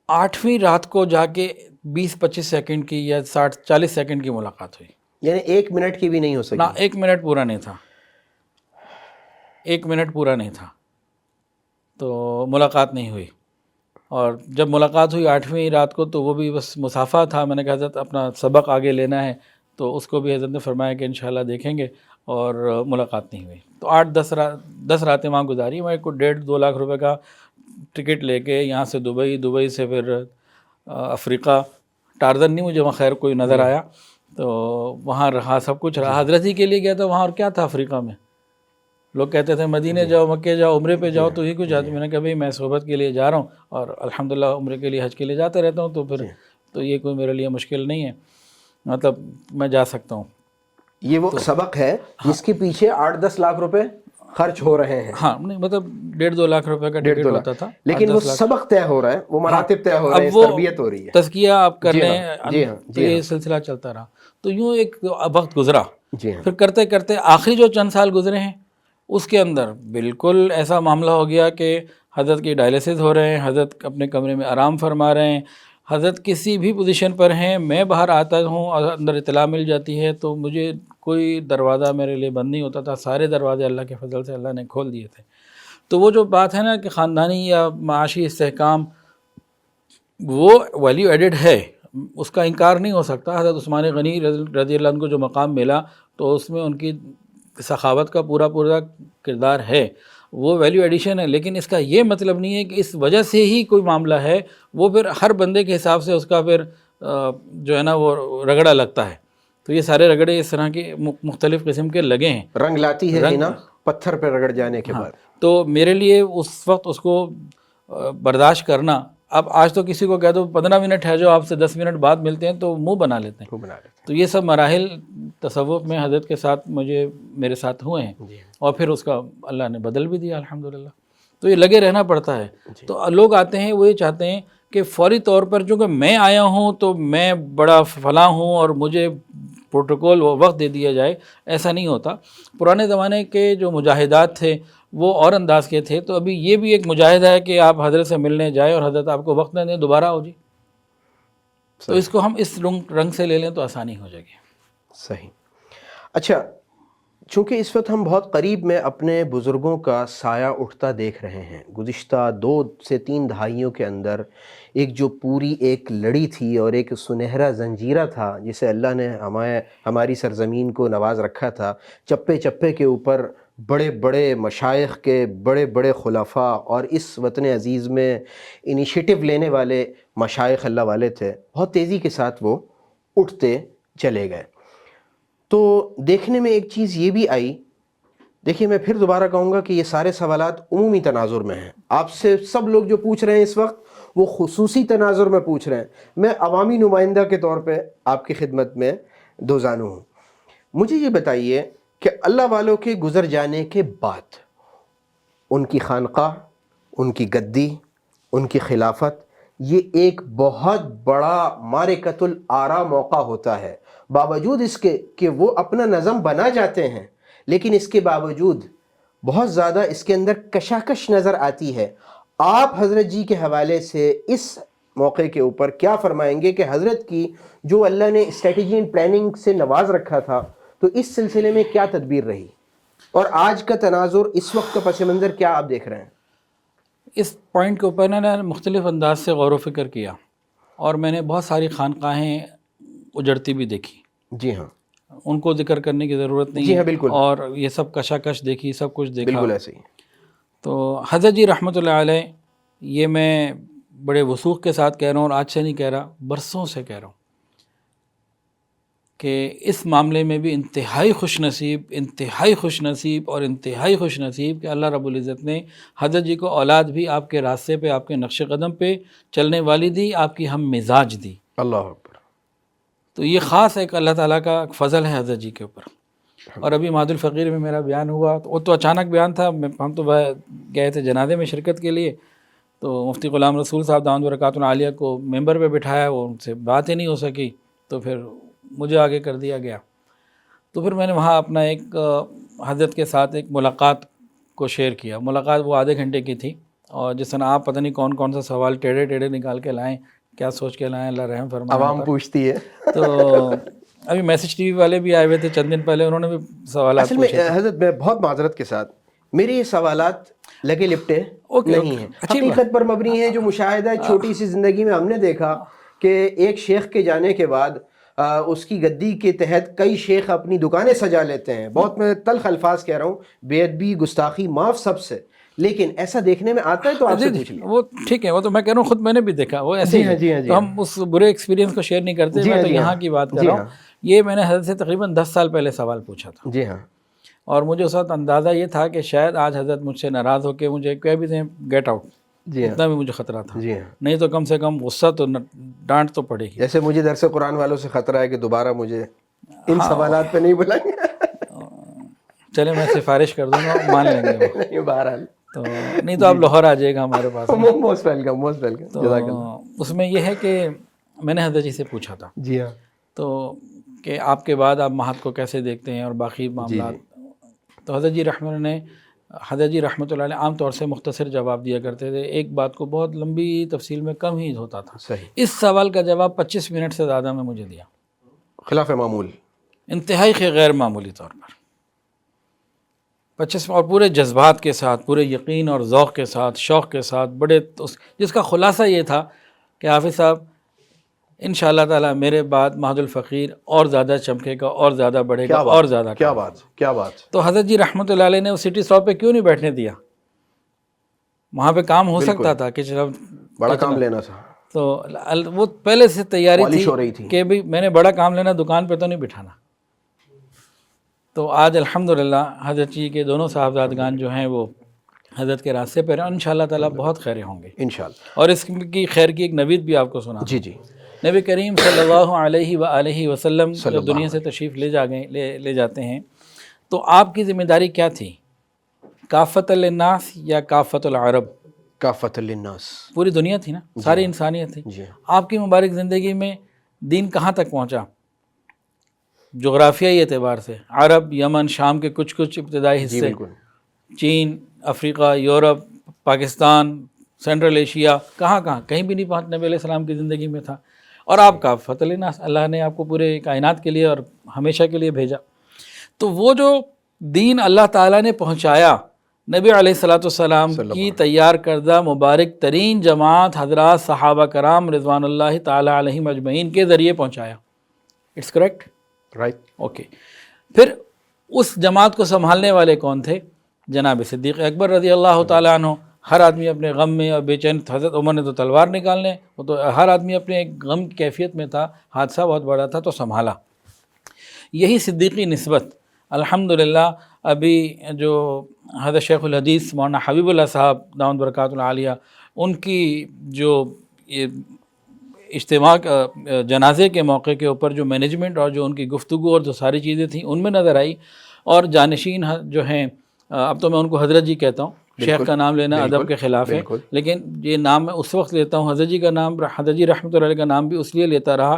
8ویں رات کو جا کے 20-25 سیکنڈ کی یا 40 سیکنڈ کی ملاقات ہوئی. یعنی 1 منٹ کی بھی نہیں ہو سکی؟ نہ 1 منٹ پورا نہیں تھا، 1 منٹ پورا نہیں تھا، تو ملاقات نہیں ہوئی. اور جب ملاقات ہوئی 8ویں رات کو، تو وہ بھی بس مسافہ تھا. میں نے کہا حضرت اپنا سبق آگے لینا ہے، تو اس کو بھی حضرت نے فرمایا کہ انشاءاللہ دیکھیں گے، اور ملاقات نہیں ہوئی. تو 8-10 راتیں وہاں گزاری. میں کو 1.5-2 لاکھ روپے کا ٹکٹ لے کے یہاں سے دبئی سے پھر افریقہ. ٹارزن نہیں مجھے وہاں خیر کوئی نظر آیا، تو وہاں رہا، سب کچھ رہا. حضرت ہی کے لیے گیا تھا وہاں، اور کیا تھا افریقہ میں. لوگ کہتے تھے مدینے جاؤ، مکے جاؤ، عمرے پہ جاؤ، تو ہی کچھ جاتے. میں نے کہا بھائی میں صحبت کے لیے جا رہا ہوں، اور الحمدللہ عمرے کے لیے حج کے لیے جاتے رہتا ہوں، تو پھر تو یہ کوئی میرے لیے مشکل نہیں ہے، مطلب میں جا سکتا ہوں. یہ وہ سبق ہے جس کے پیچھے 8-10 لاکھ روپے خرچ ہو رہے ہیں. ہاں نہیں مطلب 1.5-2 لاکھ روپے کا ٹکٹ ہوتا تھا، لیکن وہ سبق طے ہو رہا ہے، وہ مراتب طے ہو رہے ہیں، تربیت ہو رہی ہے، تزکیہ آپ کر لیں. تو یہ سلسلہ چلتا رہا. تو یوں ایک وقت گزرا. پھر کرتے کرتے آخری جو چند سال گزرے ہیں، اس کے اندر بالکل ایسا معاملہ ہو گیا کہ حضرت کی ڈائلیسس ہو رہے ہیں، حضرت اپنے کمرے میں آرام فرما رہے ہیں، حضرت کسی بھی پوزیشن پر ہیں. میں باہر آتا ہوں اور اندر اطلاع مل جاتی ہے، تو مجھے کوئی دروازہ میرے لیے بند نہیں ہوتا تھا. سارے دروازے اللہ کے فضل سے اللہ نے کھول دیے تھے. تو وہ جو بات ہے نا کہ خاندانی یا معاشی استحکام، وہ ویلیو ایڈڈ ہے، اس کا انکار نہیں ہو سکتا. حضرت عثمان غنی رضی اللہ عنہ کو جو مقام ملا، تو اس میں ان کی سخاوت کا پورا کردار ہے، وہ ویلیو ایڈیشن ہے. لیکن اس کا یہ مطلب نہیں ہے کہ اس وجہ سے ہی کوئی معاملہ ہے. وہ پھر ہر بندے کے حساب سے اس کا پھر جو ہے نا وہ رگڑا لگتا ہے. تو یہ سارے رگڑے اس طرح کے مختلف قسم کے لگے ہیں. رنگ لاتی ہے نا پتھر پہ رگڑ جانے کے بعد. تو میرے لیے اس وقت اس کو برداشت کرنا، اب آج تو کسی کو کہہ دو 15 منٹ ہے جو آپ سے 10 منٹ بعد ملتے ہیں تو منہ بنا لیتے ہیں. تو یہ سب مراحل تصوف میں حضرت کے ساتھ میرے ساتھ ہوئے ہیں، اور پھر اس کا اللہ نے بدل بھی دیا الحمدللہ. تو یہ لگے رہنا پڑتا ہے. تو لوگ آتے ہیں وہ یہ چاہتے ہیں کہ فوری طور پر چونکہ میں آیا ہوں تو میں بڑا فلاں ہوں اور مجھے پروٹوکول وقت دے دیا جائے. ایسا نہیں ہوتا. پرانے زمانے کے جو مجاہدات تھے وہ اور انداز کے تھے. تو ابھی یہ بھی ایک مجاہدہ ہے کہ آپ حضرت سے ملنے جائیں اور حضرت آپ کو وقت نہ دیں، دوبارہ آؤ جی. تو اس کو ہم اس رنگ سے لے لیں تو آسانی ہو جائے گی. صحیح. اچھا چونکہ اس وقت ہم بہت قریب میں اپنے بزرگوں کا سایہ اٹھتا دیکھ رہے ہیں. گزشتہ 2 سے 3 دہائیوں کے اندر ایک جو پوری ایک لڑی تھی اور ایک سنہرا زنجیرہ تھا جسے اللہ نے ہماری سرزمین کو نواز رکھا تھا، چپے چپے کے اوپر بڑے بڑے مشائخ کے بڑے بڑے خلفاء اور اس وطن عزیز میں انیشیٹو لینے والے مشائخ اللہ والے تھے، بہت تیزی کے ساتھ وہ اٹھتے چلے گئے. تو دیکھنے میں ایک چیز یہ بھی آئی، دیکھیے میں پھر دوبارہ کہوں گا کہ یہ سارے سوالات عمومی تناظر میں ہیں. آپ سے سب لوگ جو پوچھ رہے ہیں اس وقت وہ خصوصی تناظر میں پوچھ رہے ہیں. میں عوامی نمائندہ کے طور پہ آپ کی خدمت میں دوزانو ہوں. مجھے یہ بتائیے کہ اللہ والوں کے گزر جانے کے بعد ان کی خانقاہ، ان کی گدی، ان کی خلافت، یہ ایک بہت بڑا معرکۃ الآراء موقع ہوتا ہے. باوجود اس کے کہ وہ اپنا نظم بنا جاتے ہیں، لیکن اس کے باوجود بہت زیادہ اس کے اندر کشاکش نظر آتی ہے. آپ حضرت جی کے حوالے سے اس موقع کے اوپر کیا فرمائیں گے کہ حضرت کی جو اللہ نے اسٹریٹجی اینڈ پلاننگ سے نواز رکھا تھا، تو اس سلسلے میں کیا تدبیر رہی، اور آج کا تناظر، اس وقت کا پس منظر کیا آپ دیکھ رہے ہیں؟ اس پوائنٹ کے اوپر میں نے مختلف انداز سے غور و فکر کیا، اور میں نے بہت ساری خانقاہیں اجڑتی بھی دیکھی. جی ہاں، ان کو ذکر کرنے کی ضرورت نہیں جی ہاں ہے، بالکل، اور یہ سب کشاکش دیکھی، سب کچھ دیکھا. بالکل ایسے ہی. تو حضرت جی رحمۃ اللہ علیہ، یہ میں بڑے وثوق کے ساتھ کہہ رہا ہوں، اور آج سے نہیں کہہ رہا، برسوں سے کہہ رہا ہوں کہ اس معاملے میں بھی انتہائی خوش نصیب اور انتہائی خوش نصیب کہ اللہ رب العزت نے حضرت جی کو اولاد بھی آپ کے راستے پہ، آپ کے نقش قدم پہ چلنے والی دی، آپ کی ہم مزاج دی. اللہ اکبر. تو یہ خاص ایک اللہ تعالیٰ کا فضل ہے حضرت جی کے اوپر. اور ابھی مہد الفقیر میں میرا بیان ہوا، تو وہ تو اچانک بیان تھا، ہم تو گئے تھے جنازے میں شرکت کے لیے، تو مفتی غلام رسول صاحب دامت برکاتہ العالیہ کو ممبر پہ بٹھایا، وہ ان سے بات ہی نہیں ہو سکی، تو پھر مجھے آگے کر دیا گیا. تو پھر میں نے وہاں اپنا ایک حضرت کے ساتھ ایک ملاقات کو شیئر کیا. ملاقات وہ آدھے گھنٹے کی تھی، اور جس طرح آپ پتہ نہیں کون کون سا سوال ٹیڑھے ٹیڑھے نکال کے لائیں، کیا سوچ کے لائیں، اللہ رحم فرمائے. عوام پوچھتی ہے. تو ابھی میسج ٹی وی والے بھی آئے ہوئے تھے چند دن پہلے، انہوں نے بھی سوالات اصل میں پوچھے. حضرت میں بہت معذرت کے ساتھ، میرے یہ سوالات لگے لپٹے نہیں ہیں، اچھی حقیقت پر مبنی ہے. جو مشاہدہ چھوٹی سی زندگی میں ہم نے دیکھا کہ ایک شیخ کے جانے کے بعد اس کی گدی کے تحت کئی شیخ اپنی دکانیں سجا لیتے ہیں. بہت میں تلخ الفاظ کہہ رہا ہوں، بے ادبی، گستاخی معاف سب سے، لیکن ایسا دیکھنے میں آتا ہے تو آپ سے پوچھ لیں. وہ ٹھیک ہے، وہ تو میں کہہ رہا ہوں، خود میں نے بھی دیکھا وہ ایسے ہی ہے. تو ہم اس برے ایکسپیرینس کو شیئر نہیں کرتے، میں تو یہاں کی بات کر رہا ہوں. یہ میں نے حضرت سے تقریباً 10 سال پہلے سوال پوچھا تھا. جی ہاں. اور مجھے اس وقت اندازہ یہ تھا کہ شاید آج حضرت مجھ سے ناراض ہو کے مجھے کہہ بھی دیں گیٹ آؤٹ، اتنا بھی مجھے خطرہ تھا. جی ہاں. نہیں تو کم سے کم غصہ تو ڈانٹ تو پڑے گی. جیسے مجھے درس قرآن والوں سے خطرہ ہے کہ دوبارہ مجھے ان سوالات پہ نہیں بلائیں گے. چلے میں سفارش کر دوں گا، مان لیں گے وہ. نہیں، بہرحال تو نہیں تو آپ لاہور آ جائے گا ہمارے پاس. Most welcome, most welcome. تو اس میں یہ ہے کہ میں نے حضرت جی سے پوچھا تھا، جی ہاں، تو کہ آپ کے بعد آپ مہد کو کیسے دیکھتے ہیں اور باقی معاملات. تو حضرت جی رحمۃ اللہ علیہ عام طور سے مختصر جواب دیا کرتے تھے. ایک بات کو بہت لمبی تفصیل میں کم ہی ہوتا تھا. صحیح. اس سوال کا جواب 25 منٹ سے زیادہ میں مجھے دیا، خلاف معمول، انتہائی غیر معمولی طور پر 25، اور پورے جذبات کے ساتھ، پورے یقین اور ذوق کے ساتھ، شوق کے ساتھ، بڑے جس کا خلاصہ یہ تھا کہ حافظ صاحب انشاءاللہ تعالیٰ میرے بعد مہد الفقیر اور زیادہ چمکے گا، اور زیادہ بڑھے گا، اور زیادہ. کیا بات، کیا بات. تو حضرت جی رحمۃ اللہ علیہ نے اس سٹی اسٹاپ پہ کیوں نہیں بیٹھنے دیا؟ وہاں پہ کام ہو سکتا تھا کہ بڑا کام لینا تھا. تو وہ پہلے سے تیاری ہو رہی تھی کہ بھئی میں نے بڑا کام لینا، دکان پہ تو نہیں بٹھانا. تو آج الحمدللہ حضرت جی کے دونوں صاحبزادگان جو ہیں وہ حضرت کے راستے پر ہیں، انشاءاللہ تعالیٰ بہت خیریں ہوں گے انشاءاللہ. اور اس کی خیر کی ایک نوید بھی آپ کو سنا. جی جی. نبی کریم صلی اللہ علیہ وآلہ وسلم جب دنیا سے تشریف لے جاتے ہیں تو آپ کی ذمہ داری کیا تھی؟ کافۃ للناس یا کافۃ العرب؟ کافۃ للناس، پوری دنیا تھی نا، ساری انسانیت تھی. آپ کی مبارک زندگی میں دین کہاں تک پہنچا؟ جغرافیائی اعتبار سے عرب، یمن، شام کے کچھ ابتدائی حصے، چین، افریقہ، یورپ، پاکستان، سینٹرل ایشیا، کہاں کہیں بھی نہیں پہنچ نبی علیہ السلام کی زندگی میں تھا. اور آپ کا فتح للناس، اللہ نے آپ کو پورے کائنات کے لیے اور ہمیشہ کے لیے بھیجا. تو وہ جو دین اللہ تعالیٰ نے پہنچایا نبی علیہ الصلوۃ والسلام کی تیار کردہ مبارک ترین جماعت حضرات صحابہ کرام رضوان اللہ تعالیٰ علیہم اجمعین کے ذریعے پہنچایا. It's correct? رائٹ. اوکے. پھر اس جماعت کو سنبھالنے والے کون تھے؟ جناب صدیق اکبر رضی اللہ تعالیٰ عنہ. ہر آدمی اپنے غم میں اور بے چین. حضرت عمر نے تو تلوار نکالنے، وہ تو ہر آدمی اپنے ایک غم کی کیفیت میں تھا، حادثہ بہت بڑا تھا تو سنبھالا. یہی صدیقی نسبت الحمدللہ ابھی جو حضرت شیخ الحدیث مولانا حبیب اللہ صاحب دامت برکاتہ العالیہ ان کی جو یہ اجتماع جنازے کے موقع کے اوپر جو مینجمنٹ اور جو ان کی گفتگو اور جو ساری چیزیں تھیں ان میں نظر آئی. اور جانشین جو ہیں، اب تو میں ان کو حضرت جی کہتا ہوں، شیخ کا نام لینا ادب کے خلاف ہے، لیکن یہ نام میں اس وقت لیتا ہوں. حضرت جی کا نام، حضرت جی رحمۃ اللہ علیہ کا نام بھی اس لیے لیتا رہا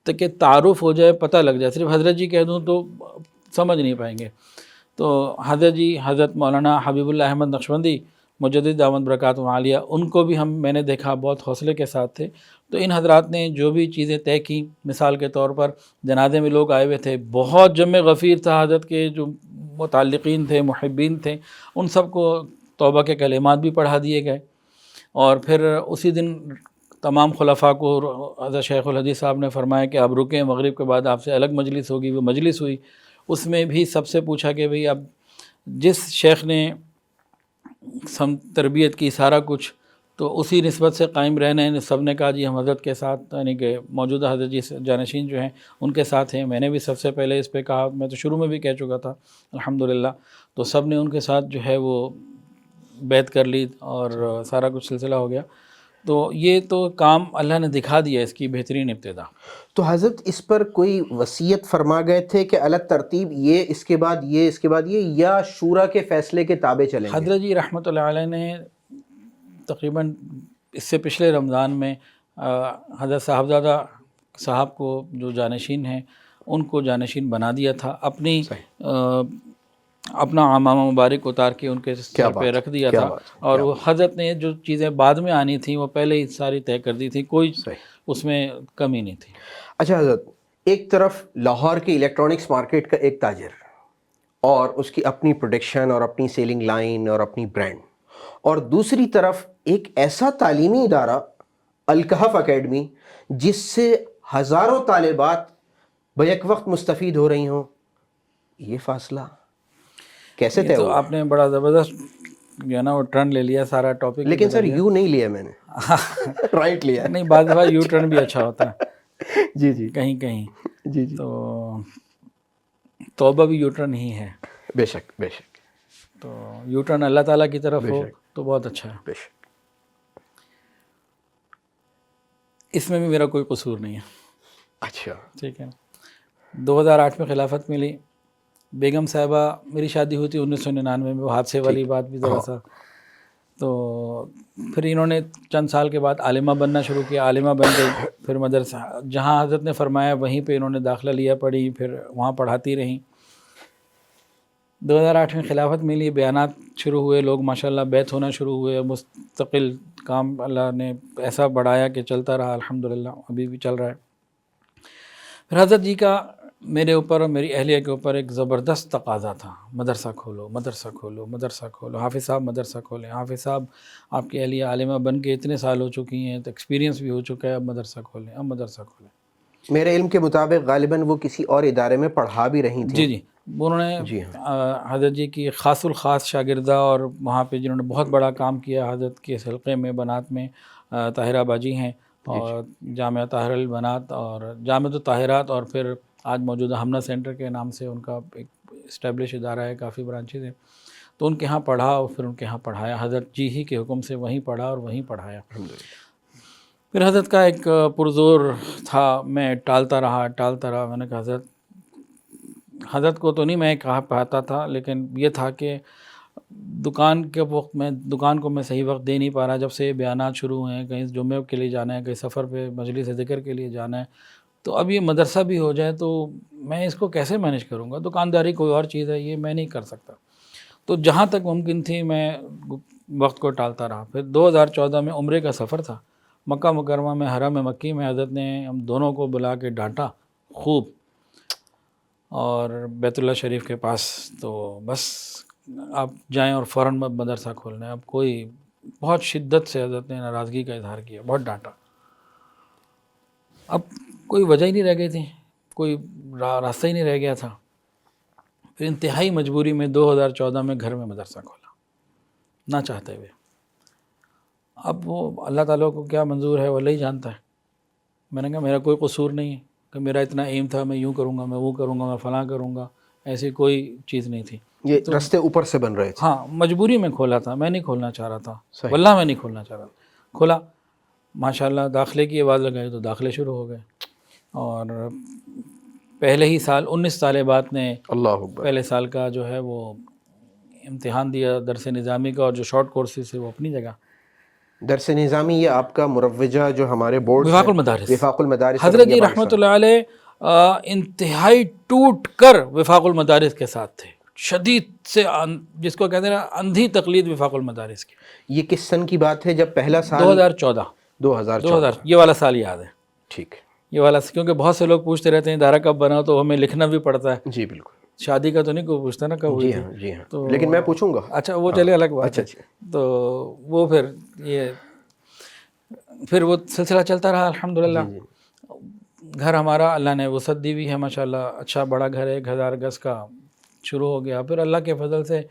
تاکہ تعارف ہو جائے، پتہ لگ جائے. صرف حضرت جی کہہ دوں تو سمجھ نہیں پائیں گے. تو حضرت جی حضرت مولانا حبیب اللہ احمد نقشبندی مجدد دامت برکاتہ عالیہ، ان کو بھی میں نے دیکھا بہت حوصلے کے ساتھ تھے. تو ان حضرات نے جو بھی چیزیں طے کی، مثال کے طور پر جنازے میں لوگ آئے ہوئے تھے، بہت جمع غفیر تھا. حضرت کے جو متعلقین تھے، محبین تھے، ان سب کو توبہ کے کلمات بھی پڑھا دیے گئے. اور پھر اسی دن تمام خلفاء کو حضرت شیخ الحدیث صاحب نے فرمایا کہ اب رکیں، مغرب کے بعد آپ سے الگ مجلس ہوگی. وہ مجلس ہوئی، اس میں بھی سب سے پوچھا کہ بھئی اب جس شیخ نے تربیت کی سارا کچھ، تو اسی نسبت سے قائم رہنا ہے. سب نے کہا جی ہم حضرت کے ساتھ، یعنی کہ موجودہ حضرت جی جانشین جو ہیں ان کے ساتھ ہیں. میں نے بھی سب سے پہلے اس پہ کہا، میں تو شروع میں بھی کہہ چکا تھا الحمدللہ. تو سب نے ان کے ساتھ جو ہے وہ بیعت کر لی اور سارا کچھ سلسلہ ہو گیا. تو یہ تو کام اللہ نے دکھا دیا اس کی بہترین ابتدا. تو حضرت اس پر کوئی وصیت فرما گئے تھے کہ الگ ترتیب یہ، اس کے بعد یہ، اس کے بعد یہ، یا شورا کے فیصلے کے تابع چلیں گے؟ حضرت جی رحمۃ اللہ علیہ نے تقریباً اس سے پچھلے رمضان میں حضرت صاحبزادہ صاحب کو جو جانشین ہیں ان کو جانشین بنا دیا تھا. اپنا عمامہ مبارک اتار کے ان کے سر پہ رکھ دیا تھا. اور وہ حضرت نے جو چیزیں بعد میں آنی تھیں وہ پہلے ہی ساری طے کر دی تھی، کوئی اس میں کمی نہیں تھی. اچھا حضرت، ایک طرف لاہور کی الیکٹرانکس مارکیٹ کا ایک تاجر اور اس کی اپنی پروڈکشن اور اپنی سیلنگ لائن اور اپنی برانڈ، اور دوسری طرف ایک ایسا تعلیمی ادارہ الکہف اکیڈمی جس سے ہزاروں طالبات بیک وقت مستفید ہو رہی ہوں. یہ فاصلہ کیسے طے تو ہوا؟ آپ نے بڑا زبردست جو ہے نا وہ ٹرن لے لیا سارا ٹاپک. لیکن سر یوں نہیں لیا میں نے، رائٹ لیا. نہیں، بعض دفعہ یو ٹرن بھی اچھا ہوتا ہے جی جی کہیں کہیں. جی جی. تو توبہ بھی یو ٹرن ہی ہے. بے شک بے شک. تو یو ٹرن اللہ تعالیٰ کی طرف ہو تو بہت اچھا ہے. بے شک. اس میں بھی میرا کوئی قصور نہیں ہے. اچھا ٹھیک ہے. 2008 میں خلافت ملی. بیگم صاحبہ، میری شادی ہوئی تھی 1999 میں، وہ حادثے والی بات بھی ذرا سا. تو پھر انہوں نے چند سال کے بعد عالمہ بننا شروع کیا. عالمہ بن گئی، پھر مدرسہ جہاں حضرت نے فرمایا وہیں پہ انہوں نے داخلہ لیا، پڑھی، پھر وہاں پڑھاتی رہیں. 2008 میں خلافت ملی، بیانات شروع ہوئے، لوگ ماشاءاللہ بیعت ہونا شروع ہوئے. مستقل کام اللہ نے ایسا بڑھایا کہ چلتا رہا الحمدللہ، ابھی بھی چل رہا ہے. پھر حضرت جی کا میرے اوپر اور میری اہلیہ کے اوپر ایک زبردست تقاضا تھا، مدرسہ کھولو، مدرسہ کھولو، مدرسہ کھولو. حافظ صاحب مدرسہ کھولیں. حافظ صاحب آپ کی اہلیہ عالمہ بن کے اتنے سال ہو چکی ہیں، تو ایکسپیرینس بھی ہو چکا ہے، اب مدرسہ کھولیں، اب مدرسہ کھولیں. میرے علم کے مطابق غالباً وہ کسی اور ادارے میں پڑھا بھی رہی تھیں. جی جی. انہوں نے حضرت جی کی خاص الخاص شاگردہ، اور وہاں پہ جنہوں نے بہت بڑا کام کیا حضرت کے حلقے میں بنات میں طاہرہ باجی ہیں، اور جامعہ طاہر البنات اور جامعہ الطاہرات، اور پھر آج موجودہ ہمنا سینٹر کے نام سے ان کا ایک اسٹیبلش ادارہ ہے، کافی برانچز ہیں. تو ان کے ہاں پڑھا اور پھر ان کے ہاں پڑھایا. حضرت جی ہی کے حکم سے وہیں پڑھا اور وہیں پڑھایا. پھر حضرت کا ایک پرزور تھا، میں ٹالتا رہا. میں نے کہا حضرت کو تو نہیں میں کہا پاتا تھا، لیکن یہ تھا کہ دکان کے وقت میں دکان کو میں صحیح وقت دے نہیں پا رہا. جب سے بیانات شروع ہوئے ہیں، کہیں جمعے کے لیے جانا ہے، کہیں سفر پہ مجلس ذکر کے لیے جانا ہے، تو اب یہ مدرسہ بھی ہو جائے تو میں اس کو کیسے مینیج کروں گا؟ دکانداری کوئی اور چیز ہے، یہ میں نہیں کر سکتا. تو جہاں تک ممکن تھی میں وقت کو ٹالتا رہا. پھر 2014 میں عمرے کا سفر تھا مکہ مکرمہ میں، حرم مکی میں. حضرت نے ہم دونوں کو بلا کے ڈانٹا خوب، اور بیت اللہ شریف کے پاس، تو بس آپ جائیں اور فوراً مدرسہ کھولنا ہے. اب کوئی بہت شدت سے حضرت نے ناراضگی کا اظہار کیا، بہت ڈانٹا. اب کوئی وجہ ہی نہیں رہ گئی تھی، کوئی راستہ ہی نہیں رہ گیا تھا. پھر انتہائی مجبوری میں 2014 میں گھر میں مدرسہ کھولا، نہ چاہتے ہوئے. اب وہ اللہ تعالیٰ کو کیا منظور ہے وہ اللہ ہی جانتا ہے. میں نے کہا میرا کوئی قصور نہیں ہے کہ میرا اتنا ایم تھا میں یوں کروں گا، میں وہ کروں گا، میں فلاں کروں گا، ایسی کوئی چیز نہیں تھی. یہ رستے اوپر سے بن رہے تھے. ہاں مجبوری میں کھولا تھا، میں نہیں کھولنا چاہ رہا تھا، واللہ میں نہیں کھولنا چاہ رہا تھا. کھولا، ماشاءاللہ داخلے کی آواز لگائی تو داخلے شروع ہو گئے. اور پہلے ہی سال 19 طالبات نے اللہ اکبر. پہلے سال کا جو ہے وہ امتحان دیا درس نظامی کا، اور جو شارٹ کورسز تھے وہ اپنی جگہ. درس نظامی یہ آپ کا مروجہ جو ہمارے بورڈ وفاق المدارس، وفاق المدارس حضرت جی رحمۃ اللہ علیہ انتہائی ٹوٹ کر وفاق المدارس کے ساتھ تھے، شدید سے جس کو کہتے ہیں اندھی تقلید وفاق المدارس کی. یہ کس سن کی بات ہے جب پہلا سال؟ 2014. 2014. یہ والا سال یاد ہے. ٹھیک. یہ والا، کیونکہ بہت سے لوگ پوچھتے رہتے ہیں ادارہ کب بنا، تو ہمیں لکھنا بھی پڑتا ہے. جی بالکل. شادی کا تو نہیں کوئی پوچھتا نا کب ہوئی جی تھی. ہاں جی ہاں، تو لیکن میں پوچھوں گا. اچھا وہ چلے الگ بات ہے. تو وہ پھر وہ سلسلہ چلتا رہا الحمدللہ. گھر ہمارا اللہ نے وسعت دی ہوئی ہے ماشاءاللہ، اچھا بڑا گھر ہے، 1000 گز کا. شروع ہو گیا. پھر اللہ کے فضل سے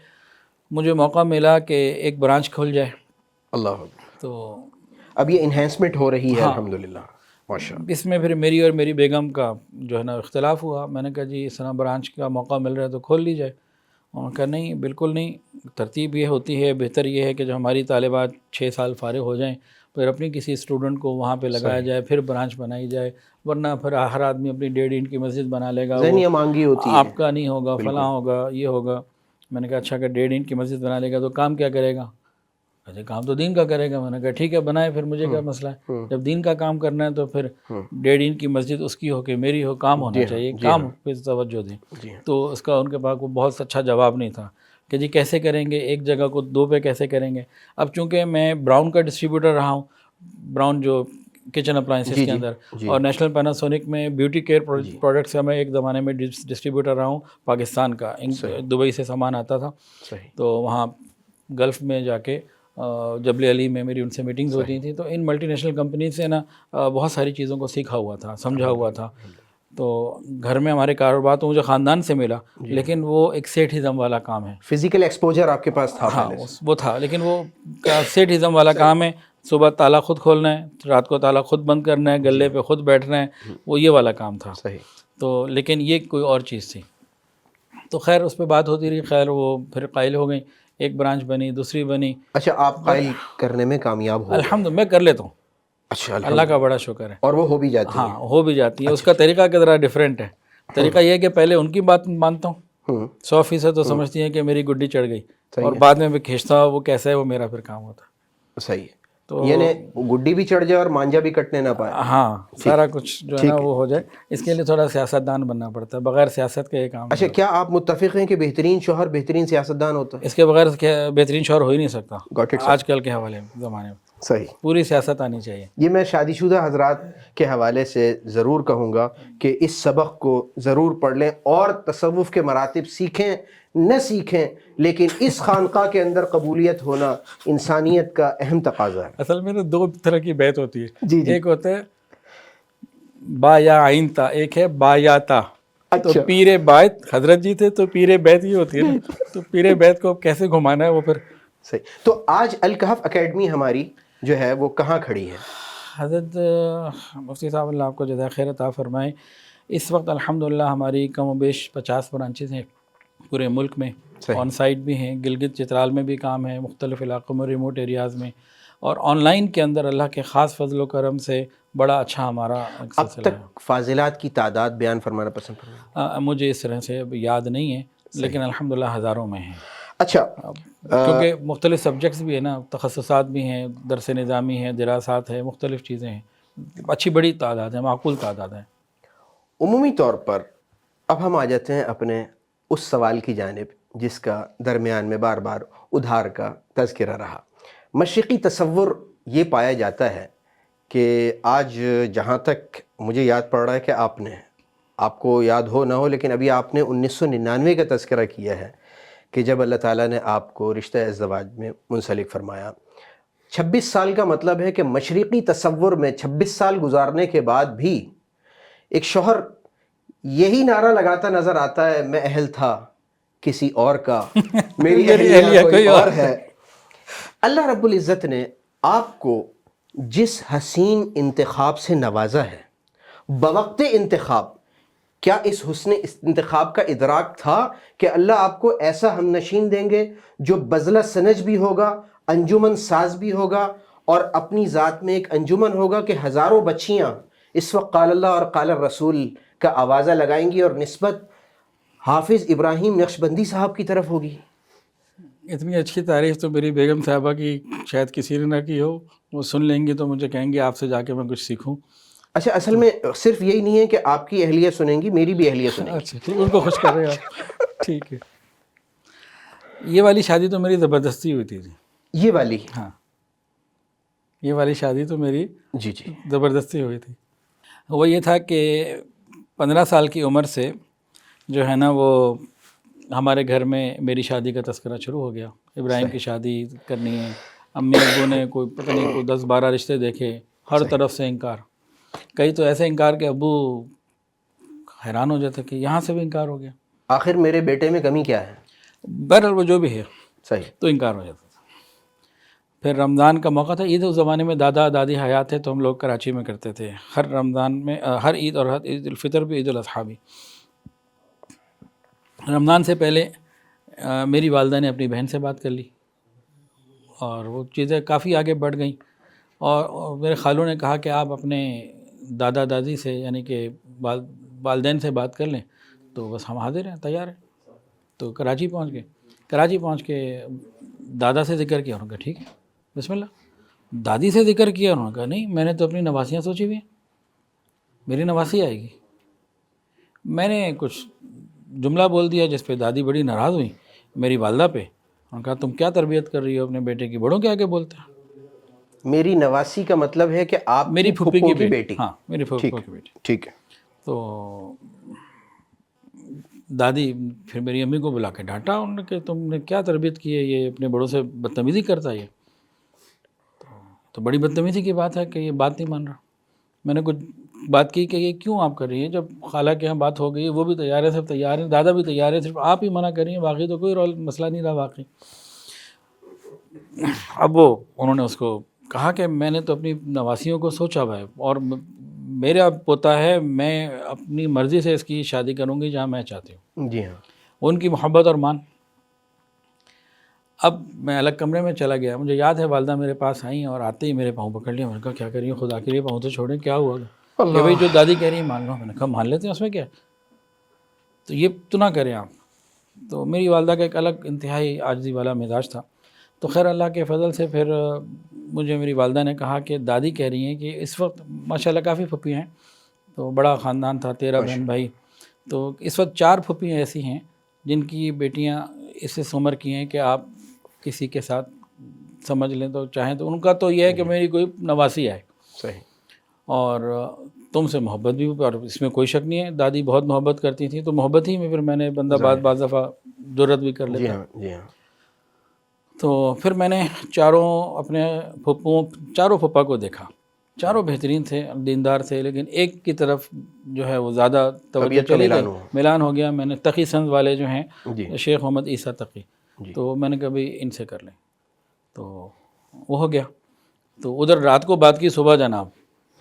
مجھے موقع ملا کہ ایک برانچ کھل جائے. اللہ اکبر. تو اب یہ انہینسمنٹ ہو رہی ہے الحمدللہ ماشاء اللہ. اس میں پھر میری اور میری بیگم کا جو ہے نا اختلاف ہوا. میں نے کہا جی اس طرح برانچ کا موقع مل رہا ہے تو کھول لی جائے. انہوں نے کہا نہیں بالکل نہیں، ترتیب یہ ہوتی ہے، بہتر یہ ہے کہ جو ہماری طالبات 6 سال فارغ ہو جائیں پھر اپنی کسی اسٹوڈنٹ کو وہاں پہ لگایا جائے، پھر برانچ بنائی جائے. ورنہ پھر ہر آدمی اپنی 1.5 اینٹ کی مسجد بنا لے گا، ذہنی مانگی ہوتی ہے، آپ کا نہیں ہوگا، فلاں ہوگا، یہ ہوگا. میں نے کہا اچھا کہ 1.5 اینٹ کی مسجد بنا لے گا تو کام کیا کرے گا؟ کہتے کام تو دین کا کرے گا. میں نے کہا ٹھیک ہے بنائے، پھر مجھے کیا مسئلہ ہے؟ جب دین کا کام کرنا ہے تو پھر 1.5 اینٹ کی مسجد اس کی ہو کہ میری ہو، کام ہونا چاہیے، کام پہ توجہ دیں. تو اس کا ان کے پاس وہ بہت اچھا جواب نہیں تھا کہ جی کیسے کریں گے، ایک جگہ کو 2 پہ کیسے کریں گے. اب چونکہ میں براؤن کا ڈسٹریبیوٹر رہا ہوں، براؤن جو کچن اپلائنسز کے اندر، اور نیشنل پیناسونک میں بیوٹی کیئر پروڈکٹس کا میں ایک زمانے میں ڈسٹریبیوٹر رہا ہوں پاکستان کا. دبئی سے سامان آتا تھا، تو وہاں گلف میں جا کے جبل علی میں میری ان سے میٹنگز ہوتی تھیں. تو ان ملٹی نیشنل کمپنیز سے نا بہت ساری چیزوں کو سیکھا ہوا تھا، سمجھا ہوا تھا. تو گھر میں ہمارے کاروبار تو مجھے خاندان سے ملا، لیکن وہ ایک سیٹھزم والا کام ہے. فزیکل ایکسپوجر آپ کے پاس تھا؟ ہاں وہ تھا، لیکن وہ سیٹھزم والا کام ہے. صبح تالا خود کھولنا ہے، رات کو تالا خود بند کرنا ہے، گلے پہ خود بیٹھنا ہے، وہ یہ والا کام تھا. تو لیکن یہ کوئی اور چیز تھی. تو خیر اس پہ بات ہوتی رہی. خیر وہ پھر قائل ہو گئی، ایک برانچ بنی، دوسری بنی. اچھا آپ قائل کرنے میں کامیاب ہو؟ الحمد میں کر لیتا ہوں. اچھا اللہ کا بڑا شکر ہے. اور وہ ہو بھی جاتی ہے؟ ہاں ہو بھی جاتی ہے. اس کا طریقہ کی طرح ڈیفرنٹ ہے. طریقہ یہ ہے کہ پہلے ان کی بات مانتا ہوں، 100% تو سمجھتی ہیں کہ میری گڈی چڑھ گئی، اور بعد میں بھی کھینچتا وہ کیسا ہے وہ میرا پھر کام ہوتا ہے. صحیح ہے. تو یعنی گڈی بھی چڑھ جائے اور مانجا بھی کٹنے نہ پائے. ہاں سارا کچھ جو ہے نا وہ ہو جائے. اس کے لیے تھوڑا سیاستدان بننا پڑتا ہے، بغیر سیاست کے یہ کام. اچھا کیا آپ متفق ہیں کہ بہترین شوہر بہترین سیاستدان ہوتا ہے؟ اس کے بغیر بہترین شوہر ہو ہی نہیں سکتا آج کل کے حوالے زمانے میں. صحیح. پوری سیاست آنی چاہیے. یہ میں شادی شدہ حضرات کے حوالے سے ضرور کہوں گا کہ اس سبق کو ضرور پڑھ لیں اور تصوف کے مراتب سیکھیں نہ سیکھیں، لیکن اس خانقاہ کے اندر قبولیت ہونا انسانیت کا اہم تقاضا ہے. اصل میں 2 طرح کی بیت ہوتی ہے. ایک ہوتا ہے با یا عین تا، ایک ہے با یا تا. تو پیر بیت حضرت جی تھے، تو پیر بیت ہی ہوتی ہے نا. تو پیر بیت کو کیسے گھمانا ہے وہ پھر صحیح. تو آج الکہف اکیڈمی ہماری جو ہے وہ کہاں کھڑی ہے؟ حضرت مفتی صاحب اللہ آپ کو جزائے خیر عطا فرمائے. اس وقت الحمدللہ ہماری کم و بیش 50 برانچز ہیں پورے ملک میں. آن سائٹ بھی ہیں، گلگت چترال میں بھی کام ہے، مختلف علاقوں میں، ریموٹ ایریاز میں. اور آن لائن کے اندر اللہ کے خاص فضل و کرم سے بڑا اچھا ہمارا اب تک فاضلات کی تعداد بیان فرمانا پسند کروں؟ مجھے اس طرح سے یاد نہیں ہے، لیکن الحمدللہ ہزاروں میں ہیں. اچھا کیونکہ مختلف سبجیکٹس بھی ہیں نا، تخصصات بھی ہیں، درس نظامی ہیں، دراسات ہیں، مختلف چیزیں ہیں. اچھی بڑی تعداد ہے، معقول تعداد ہے. عمومی طور پر اب ہم آ جاتے ہیں اپنے اس سوال کی جانب جس کا درمیان میں بار بار ادھار کا تذکرہ رہا. مشرقی تصور یہ پایا جاتا ہے کہ آج جہاں تک مجھے یاد پڑ رہا ہے کہ آپ نے آپ کو یاد ہو نہ ہو لیکن ابھی آپ نے 1999 کا تذکرہ کیا ہے کہ جب اللہ تعالیٰ نے آپ کو رشتہ ازدواج میں منسلک فرمایا. 26 سال کا مطلب ہے کہ مشرقی تصور میں 26 سال گزارنے کے بعد بھی ایک شوہر یہی نعرہ لگاتا نظر آتا ہے، میں اہل تھا کسی اور کا، میری اہلیہ کوئی اور ہے. اللہ رب العزت نے آپ کو جس حسین انتخاب سے نوازا ہے بوقت انتخاب، کیا اس حسن انتخاب کا ادراک تھا کہ اللہ آپ کو ایسا ہم نشین دیں گے جو بذلہ سنج بھی ہوگا، انجمن ساز بھی ہوگا، اور اپنی ذات میں ایک انجمن ہوگا کہ ہزاروں بچیاں اس وقت قال اللہ اور قال الرسول کا آوازہ لگائیں گی اور نسبت حافظ ابراہیم نقشبندی صاحب کی طرف ہوگی؟ اتنی اچھی تعریف تو میری بیگم صاحبہ کی شاید کسی نے نہ کی ہو. وہ سن لیں گی تو مجھے کہیں گے آپ سے جا کے میں کچھ سیکھوں. اچھا، اصل میں صرف یہی نہیں ہے کہ آپ کی اہلیہ سنیں گی، میری بھی اہلیہ سنیں گی. اچھا ٹھیک، ان کو خوش کر رہے ہیں آپ. ٹھیک ہے. یہ والی شادی تو میری زبردستی ہوئی تھی. یہ والی؟ ہاں، یہ والی شادی تو میری جی زبردستی ہوئی تھی. وہ یہ تھا کہ 15 سال کی عمر سے جو ہے نا وہ ہمارے گھر میں میری شادی کا تذکرہ شروع ہو گیا. ابراہیم کی شادی کرنی ہے، امی ابو نے کوئی پتہ نہیں کوئی 10-12 رشتے دیکھے، ہر طرف سے انکار. کئی تو ایسے انکار کہ ابو حیران ہو جاتے کہ یہاں سے بھی انکار ہو گیا. آخر میرے بیٹے میں کمی کیا ہے؟ بہرحال وہ جو بھی ہے صحیح، تو انکار ہو جاتا تھا. پھر رمضان کا موقع تھا. عید اس زمانے میں دادا دادی حیات تھے تو ہم لوگ کراچی میں کرتے تھے ہر رمضان میں، ہر عید اور ہر عید الفطر بھی، عید الاضحیٰ بھی. رمضان سے پہلے میری والدہ نے اپنی بہن سے بات کر لی اور وہ چیزیں کافی آگے بڑھ گئیں. اور میرے خالوں نے کہا کہ آپ اپنے دادا دادی سے یعنی کہ والدین سے بات کر لیں. تو بس ہم حاضر ہیں، تیار ہیں. تو کراچی پہنچ گئے. کراچی پہنچ کے دادا سے ذکر کیا، انہوں نے کہا ٹھیک ہے بسم اللہ. دادی سے ذکر کیا، انہوں نے کہا نہیں، میں نے تو اپنی نواسیاں سوچی ہوئی ہیں، میری نواسی آئے گی. میں نے کچھ جملہ بول دیا جس پہ دادی بڑی ناراض ہوئی میری والدہ پہ. انہوں نے کہا تم کیا تربیت کر رہی ہو اپنے بیٹے کی، بڑوں کے آگے بولتے ہیں. میری نواسی کا مطلب ہے کہ آپ میری پھوپھی کی بیٹی. ہاں، میری پھوپھی کی بیٹی. ٹھیک ہے. تو دادی پھر میری امی کو بلا کے ڈانٹا انہوں نے کہ تم نے کیا تربیت کی ہے، یہ اپنے بڑوں سے بدتمیزی کرتا ہے. یہ تو بڑی بدتمیزی کی بات ہے کہ یہ بات نہیں مان رہا. میں نے کچھ بات کی کہ یہ کیوں آپ کر رہی ہیں، جب خالہ کے یہاں بات ہو گئی وہ بھی تیار ہے، سب تیار ہیں، دادا بھی تیار ہے، صرف آپ ہی منع کر رہی ہیں، باقی تو کوئی مسئلہ نہیں رہا واقعی. اب وہ انہوں نے اس کو کہا کہ میں نے تو اپنی نواسیوں کو سوچا ہوا ہے اور میرا پوتا ہے، میں اپنی مرضی سے اس کی شادی کروں گی جہاں میں چاہتی ہوں. جی ہاں. ان کی محبت اور مان. اب میں الگ کمرے میں چلا گیا. مجھے یاد ہے والدہ میرے پاس آئیں اور آتے ہی میرے پاؤں پکڑ لیا. میں نے کہا کیا کر رہی ہیں، خدا کے لیے پاؤں تو چھوڑیں، کیا ہوا کہ بھائی جو دادی کہہ رہی ہیں مان لو. میں نے کہا مان لیتے ہیں، اس میں کیا، تو یہ تو نہ کریں آپ. تو میری والدہ کا ایک الگ انتہائی عاجزی والا مزاج تھا. تو خیر اللہ کے فضل سے پھر مجھے میری والدہ نے کہا کہ دادی کہہ رہی ہیں کہ اس وقت ماشاءاللہ کافی پھپھی ہیں، تو بڑا خاندان تھا، 13 بہن بھائی. تو اس وقت 4 پھپھیاں ایسی ہیں جن کی بیٹیاں اس عمر کی ہیں کہ آپ کسی کے ساتھ سمجھ لیں تو چاہیں تو ان کا تو یہ ہے کہ میری کوئی نواسی آئے. صحیح. اور تم سے محبت بھی، اور اس میں کوئی شک نہیں ہے دادی بہت محبت کرتی تھیں، تو محبت ہی میں پھر میں نے بندہ بعض دفعہ جرت بھی کر لیتا. جی ہاں. جی ہاں. تو پھر میں نے اپنے چاروں پھپھا کو دیکھا. چاروں بہترین تھے، دیندار تھے، لیکن ایک کی طرف جو ہے وہ زیادہ توجہ چلی گئی، ملان ہو گیا. میں نے تقی سنز والے جو ہیں شیخ محمد عیسیٰ تقی، تو میں نے کہا بھائی ان سے کر لیں. تو وہ ہو گیا. تو ادھر رات کو بات کی، صبح جناب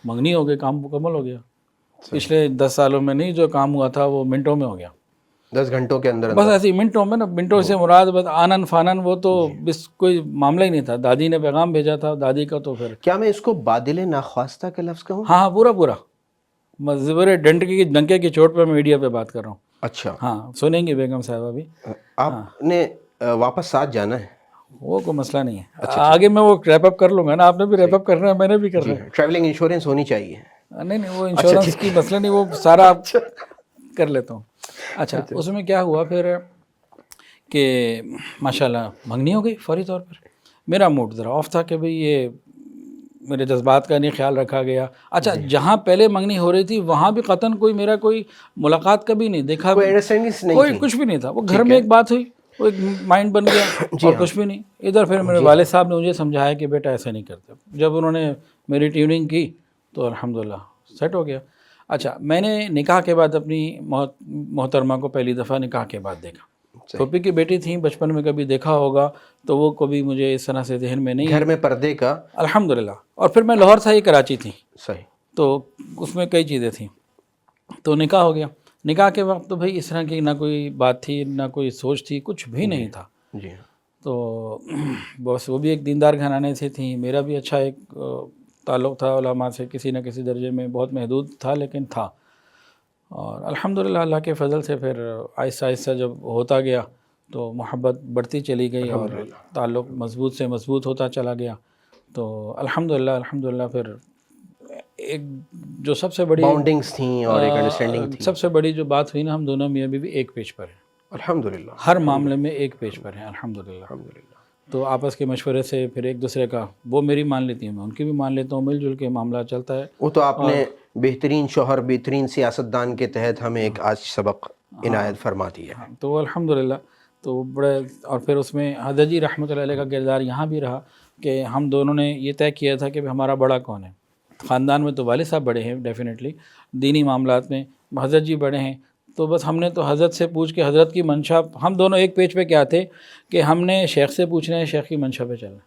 منگنی ہو گئی، کام مکمل ہو گیا. پچھلے 10 سالوں میں نہیں، جو کام ہوا تھا وہ منٹوں میں ہو گیا. 10 گھنٹوں کے اندر بس ایسے ہی منٹوں میں نا. منٹوں سے مراد بس آنن فانن، وہ تو بس کوئی معاملہ ہی نہیں تھا. دادی نے پیغام بھیجا تھا دادی کا، تو پھر کیا میں اس کو بادل ناخواستہ کا لفظ کہوں؟ ہاں پورا مزبر ڈنکے کی چوٹ پہ میں میڈیا پہ بات کر رہا ہوں. اچھا. ہاں سنیں گے بیگم صاحبہ بھی. آپ نے واپس ساتھ جانا ہے؟ وہ کوئی مسئلہ نہیں ہے. آگے میں وہ ریپ اپ کر لوں گا نا. آپ نے بھی ریپ اپ کرنا ہے، میں نے بھی کرنا ہے. ٹریولنگ انشورنس ہونی چاہیے. نہیں وہ انشورنس کی مسئلہ نہیں، وہ سارا آپ کر لیتا ہوں. اچھا اس میں کیا ہوا پھر کہ ماشاءاللہ منگنی ہو گئی فوری طور پر. میرا موڈ ذرا آف تھا کہ بھئی یہ میرے جذبات کا نہیں خیال رکھا گیا. اچھا جہاں پہلے منگنی ہو رہی تھی وہاں بھی قطعاً کوئی میرا کوئی ملاقات کبھی نہیں دیکھا, کوئی انڈرسٹینڈنگ نہیں کوئی تھی. کچھ بھی نہیں تھا. وہ گھر میں ایک بات ہوئی, وہ ایک مائنڈ بن گیا اور کچھ بھی نہیں. ادھر پھر میرے والد صاحب نے مجھے سمجھایا کہ بیٹا ایسا نہیں کرتے. جب انہوں نے میری ٹیوننگ کی تو الحمدللہ سیٹ ہو گیا. اچھا میں نے نکاح کے بعد اپنی محترمہ کو پہلی دفعہ نکاح کے بعد دیکھا. پھوپھی کی بیٹی تھیں, بچپن میں کبھی دیکھا ہوگا تو وہ کبھی مجھے اس طرح سے ذہن میں نہیں. گھر میں پردے کا الحمدللہ. اور پھر میں لاہور تھا, یہ کراچی تھی, صحیح. تو اس میں کئی چیزیں تھیں. تو نکاح ہو گیا. نکاح کے وقت تو بھائی اس طرح کی نہ کوئی بات تھی نہ کوئی سوچ تھی, کچھ بھی نہیں تھا. جی تو بس وہ بھی ایک دیندار گھرانے سے تھیں, میرا بھی اچھا ایک تعلق تھا علماء سے, کسی نہ کسی درجے میں, بہت محدود تھا لیکن تھا. اور الحمدللہ اللہ کے فضل سے پھر آہستہ آہستہ جب ہوتا گیا تو محبت بڑھتی چلی گئی اور تعلق مضبوط سے مضبوط ہوتا چلا گیا. تو الحمدللہ پھر ایک جو سب سے بڑی باؤنڈنگز تھیں اور ایک انڈرسٹینڈنگ تھی. سب سے بڑی جو بات ہوئی نا, ہم دونوں میاں بیوی ایک پیج پر ہیں الحمدللہ. ہر معاملے میں, ایک پیج پر ہیں الحمدللہ. تو آپس کے مشورے سے پھر ایک دوسرے کا, وہ میری مان لیتی ہیں, میں ان کی بھی مان لیتا ہوں, مل جل کے معاملہ چلتا ہے. وہ تو آپ نے بہترین شوہر, بہترین سیاستدان کے تحت ہمیں ایک آج سبق عنایت فرما دیا ہے. تو الحمدللہ تو بڑے. اور پھر اس میں حضرت جی رحمۃ اللہ علیہ کا کردار یہاں بھی رہا کہ ہم دونوں نے یہ طے کیا تھا کہ ہمارا بڑا کون ہے. خاندان میں تو والد صاحب بڑے ہیں ڈیفینیٹلی, دینی معاملات میں حضرت جی بڑے ہیں. تو بس ہم نے تو حضرت سے پوچھ کے حضرت کی منشا, ہم دونوں ایک پیج پہ کیا تھے کہ ہم نے شیخ سے پوچھنا ہے, شیخ کی منشا پہ چلنا.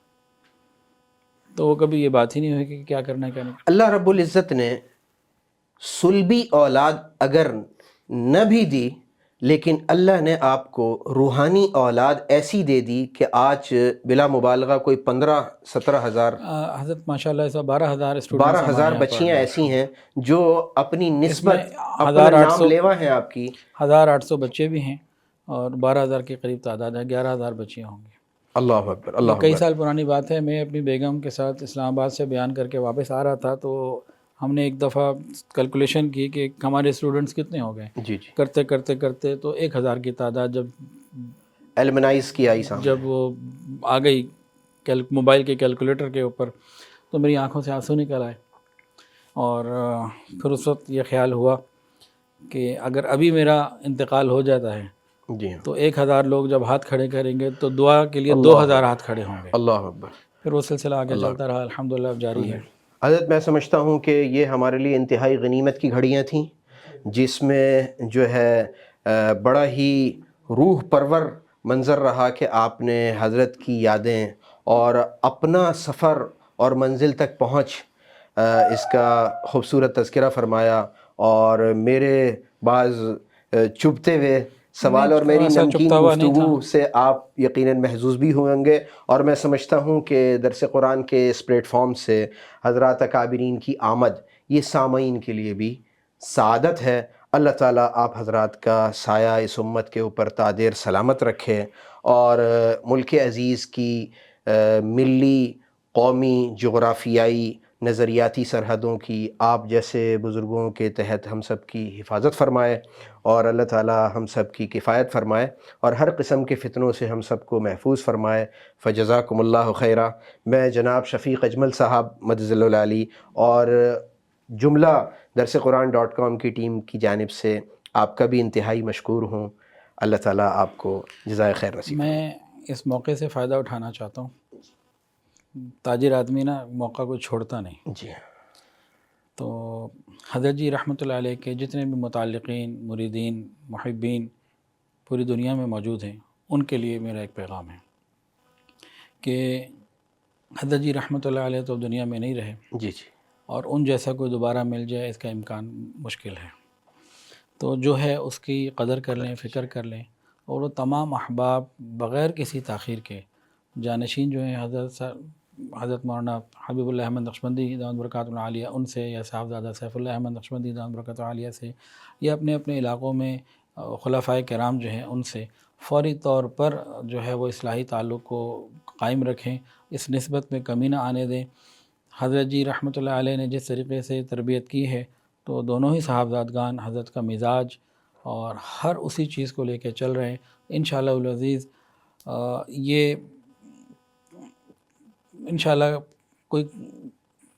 تو وہ کبھی یہ بات ہی نہیں ہوئی کہ کیا کرنا ہے کیا نہیں. اللہ رب العزت نے صلبی اولاد اگر نہ بھی دی, لیکن اللہ نے آپ کو روحانی اولاد ایسی دے دی کہ آج بلا مبالغہ کوئی 15-17 ہزار حضرت ماشاءاللہ ایسا 12,000 اسٹوڈنٹس 12,000 بچیاں ایسی ہیں جو اپنی نسبت اپنا نام لیوا ہیں آپ کی. 1,800 بچے بھی ہیں اور 12,000 کے قریب تعداد ہے, 11,000 بچیاں ہوں گی. اللہ اکبر. اللہ کئی سال پرانی بات ہے, میں اپنی بیگم کے ساتھ اسلام آباد سے بیان کر کے واپس آ رہا تھا, تو ہم نے ایک دفعہ کیلکولیشن کی کہ ہمارے اسٹوڈنٹس کتنے ہو گئے. جی کرتے کرتے کرتے تو 1,000 کی تعداد جب ایلمنائز کی آئی سامنے, جب وہ آ گئی موبائل کے کیلکولیٹر کے اوپر, تو میری آنکھوں سے آنسو نکل آئے. اور پھر اس وقت یہ خیال ہوا کہ اگر ابھی میرا انتقال ہو جاتا ہے جی ہاں, تو 1,000 لوگ جب ہاتھ کھڑے کریں گے تو دعا کے لیے 2,000 ہاتھ کھڑے ہوں گے. اللہ اکبر. پھر وہ سلسلہ آگے چلتا رہا, الحمدللہ اب جاری ہے. حضرت میں سمجھتا ہوں کہ یہ ہمارے لیے انتہائی غنیمت کی گھڑیاں تھیں, جس میں جو ہے بڑا ہی روح پرور منظر رہا کہ آپ نے حضرت کی یادیں اور اپنا سفر اور منزل تک پہنچ اس کا خوبصورت تذکرہ فرمایا. اور میرے بعض چبھتے ہوئے سوال اور میری نمکین گفتگو سے آپ یقیناً محظوظ بھی ہوں گے. اور میں سمجھتا ہوں کہ درس قرآن کے اس پلیٹ فارم سے حضرات اکابرین کی آمد یہ سامعین کے لیے بھی سعادت ہے. اللہ تعالیٰ آپ حضرات کا سایہ اس امت کے اوپر تا دیر سلامت رکھے, اور ملک عزیز کی ملی, قومی, جغرافیائی, نظریاتی سرحدوں کی آپ جیسے بزرگوں کے تحت ہم سب کی حفاظت فرمائے, اور اللہ تعالیٰ ہم سب کی کفایت فرمائے, اور ہر قسم کے فتنوں سے ہم سب کو محفوظ فرمائے. فجزاکم اللہ خیرہ. میں جناب شفیق اجمل صاحب مدظل العالی اور جملہ درس قرآن .com کی ٹیم کی جانب سے آپ کا بھی انتہائی مشکور ہوں. اللہ تعالیٰ آپ کو جزائے خیر نصیب. میں اس موقع سے فائدہ اٹھانا چاہتا ہوں. تاجر آدمی نا موقع کو چھوڑتا نہیں. جی تو حضرت جی رحمۃ اللہ علیہ کے جتنے بھی متعلقین, مریدین, محبین پوری دنیا میں موجود ہیں, ان کے لیے میرا ایک پیغام ہے کہ حضرت جی رحمۃ اللہ علیہ تو دنیا میں نہیں رہے, جی اور ان جیسا کوئی دوبارہ مل جائے اس کا امکان مشکل ہے. تو جو ہے اس کی قدر کر لیں, فکر کر لیں, اور وہ تمام احباب بغیر کسی تاخیر کے جانشین جو ہیں حضرت مولانا حبیب اللہ احمد نقشبندی دامت برکاتہ العالیہ ان سے, یا صاحبزادہ سیف اللہ احمد نقشبندی دامت برکاتہ العالیہ سے, یا اپنے اپنے علاقوں میں خلفائے کرام جو ہیں ان سے فوری طور پر جو ہے وہ اصلاحی تعلق کو قائم رکھیں, اس نسبت میں کمی نہ آنے دیں. حضرت جی رحمۃ اللہ علیہ نے جس طریقے سے تربیت کی ہے, تو دونوں ہی صاحبزادگان حضرت کا مزاج اور ہر اسی چیز کو لے کے چل رہے ہیں. انشاءاللہ العزیز یہ انشاءاللہ کوئی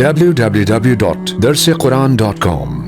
www.darsequran.com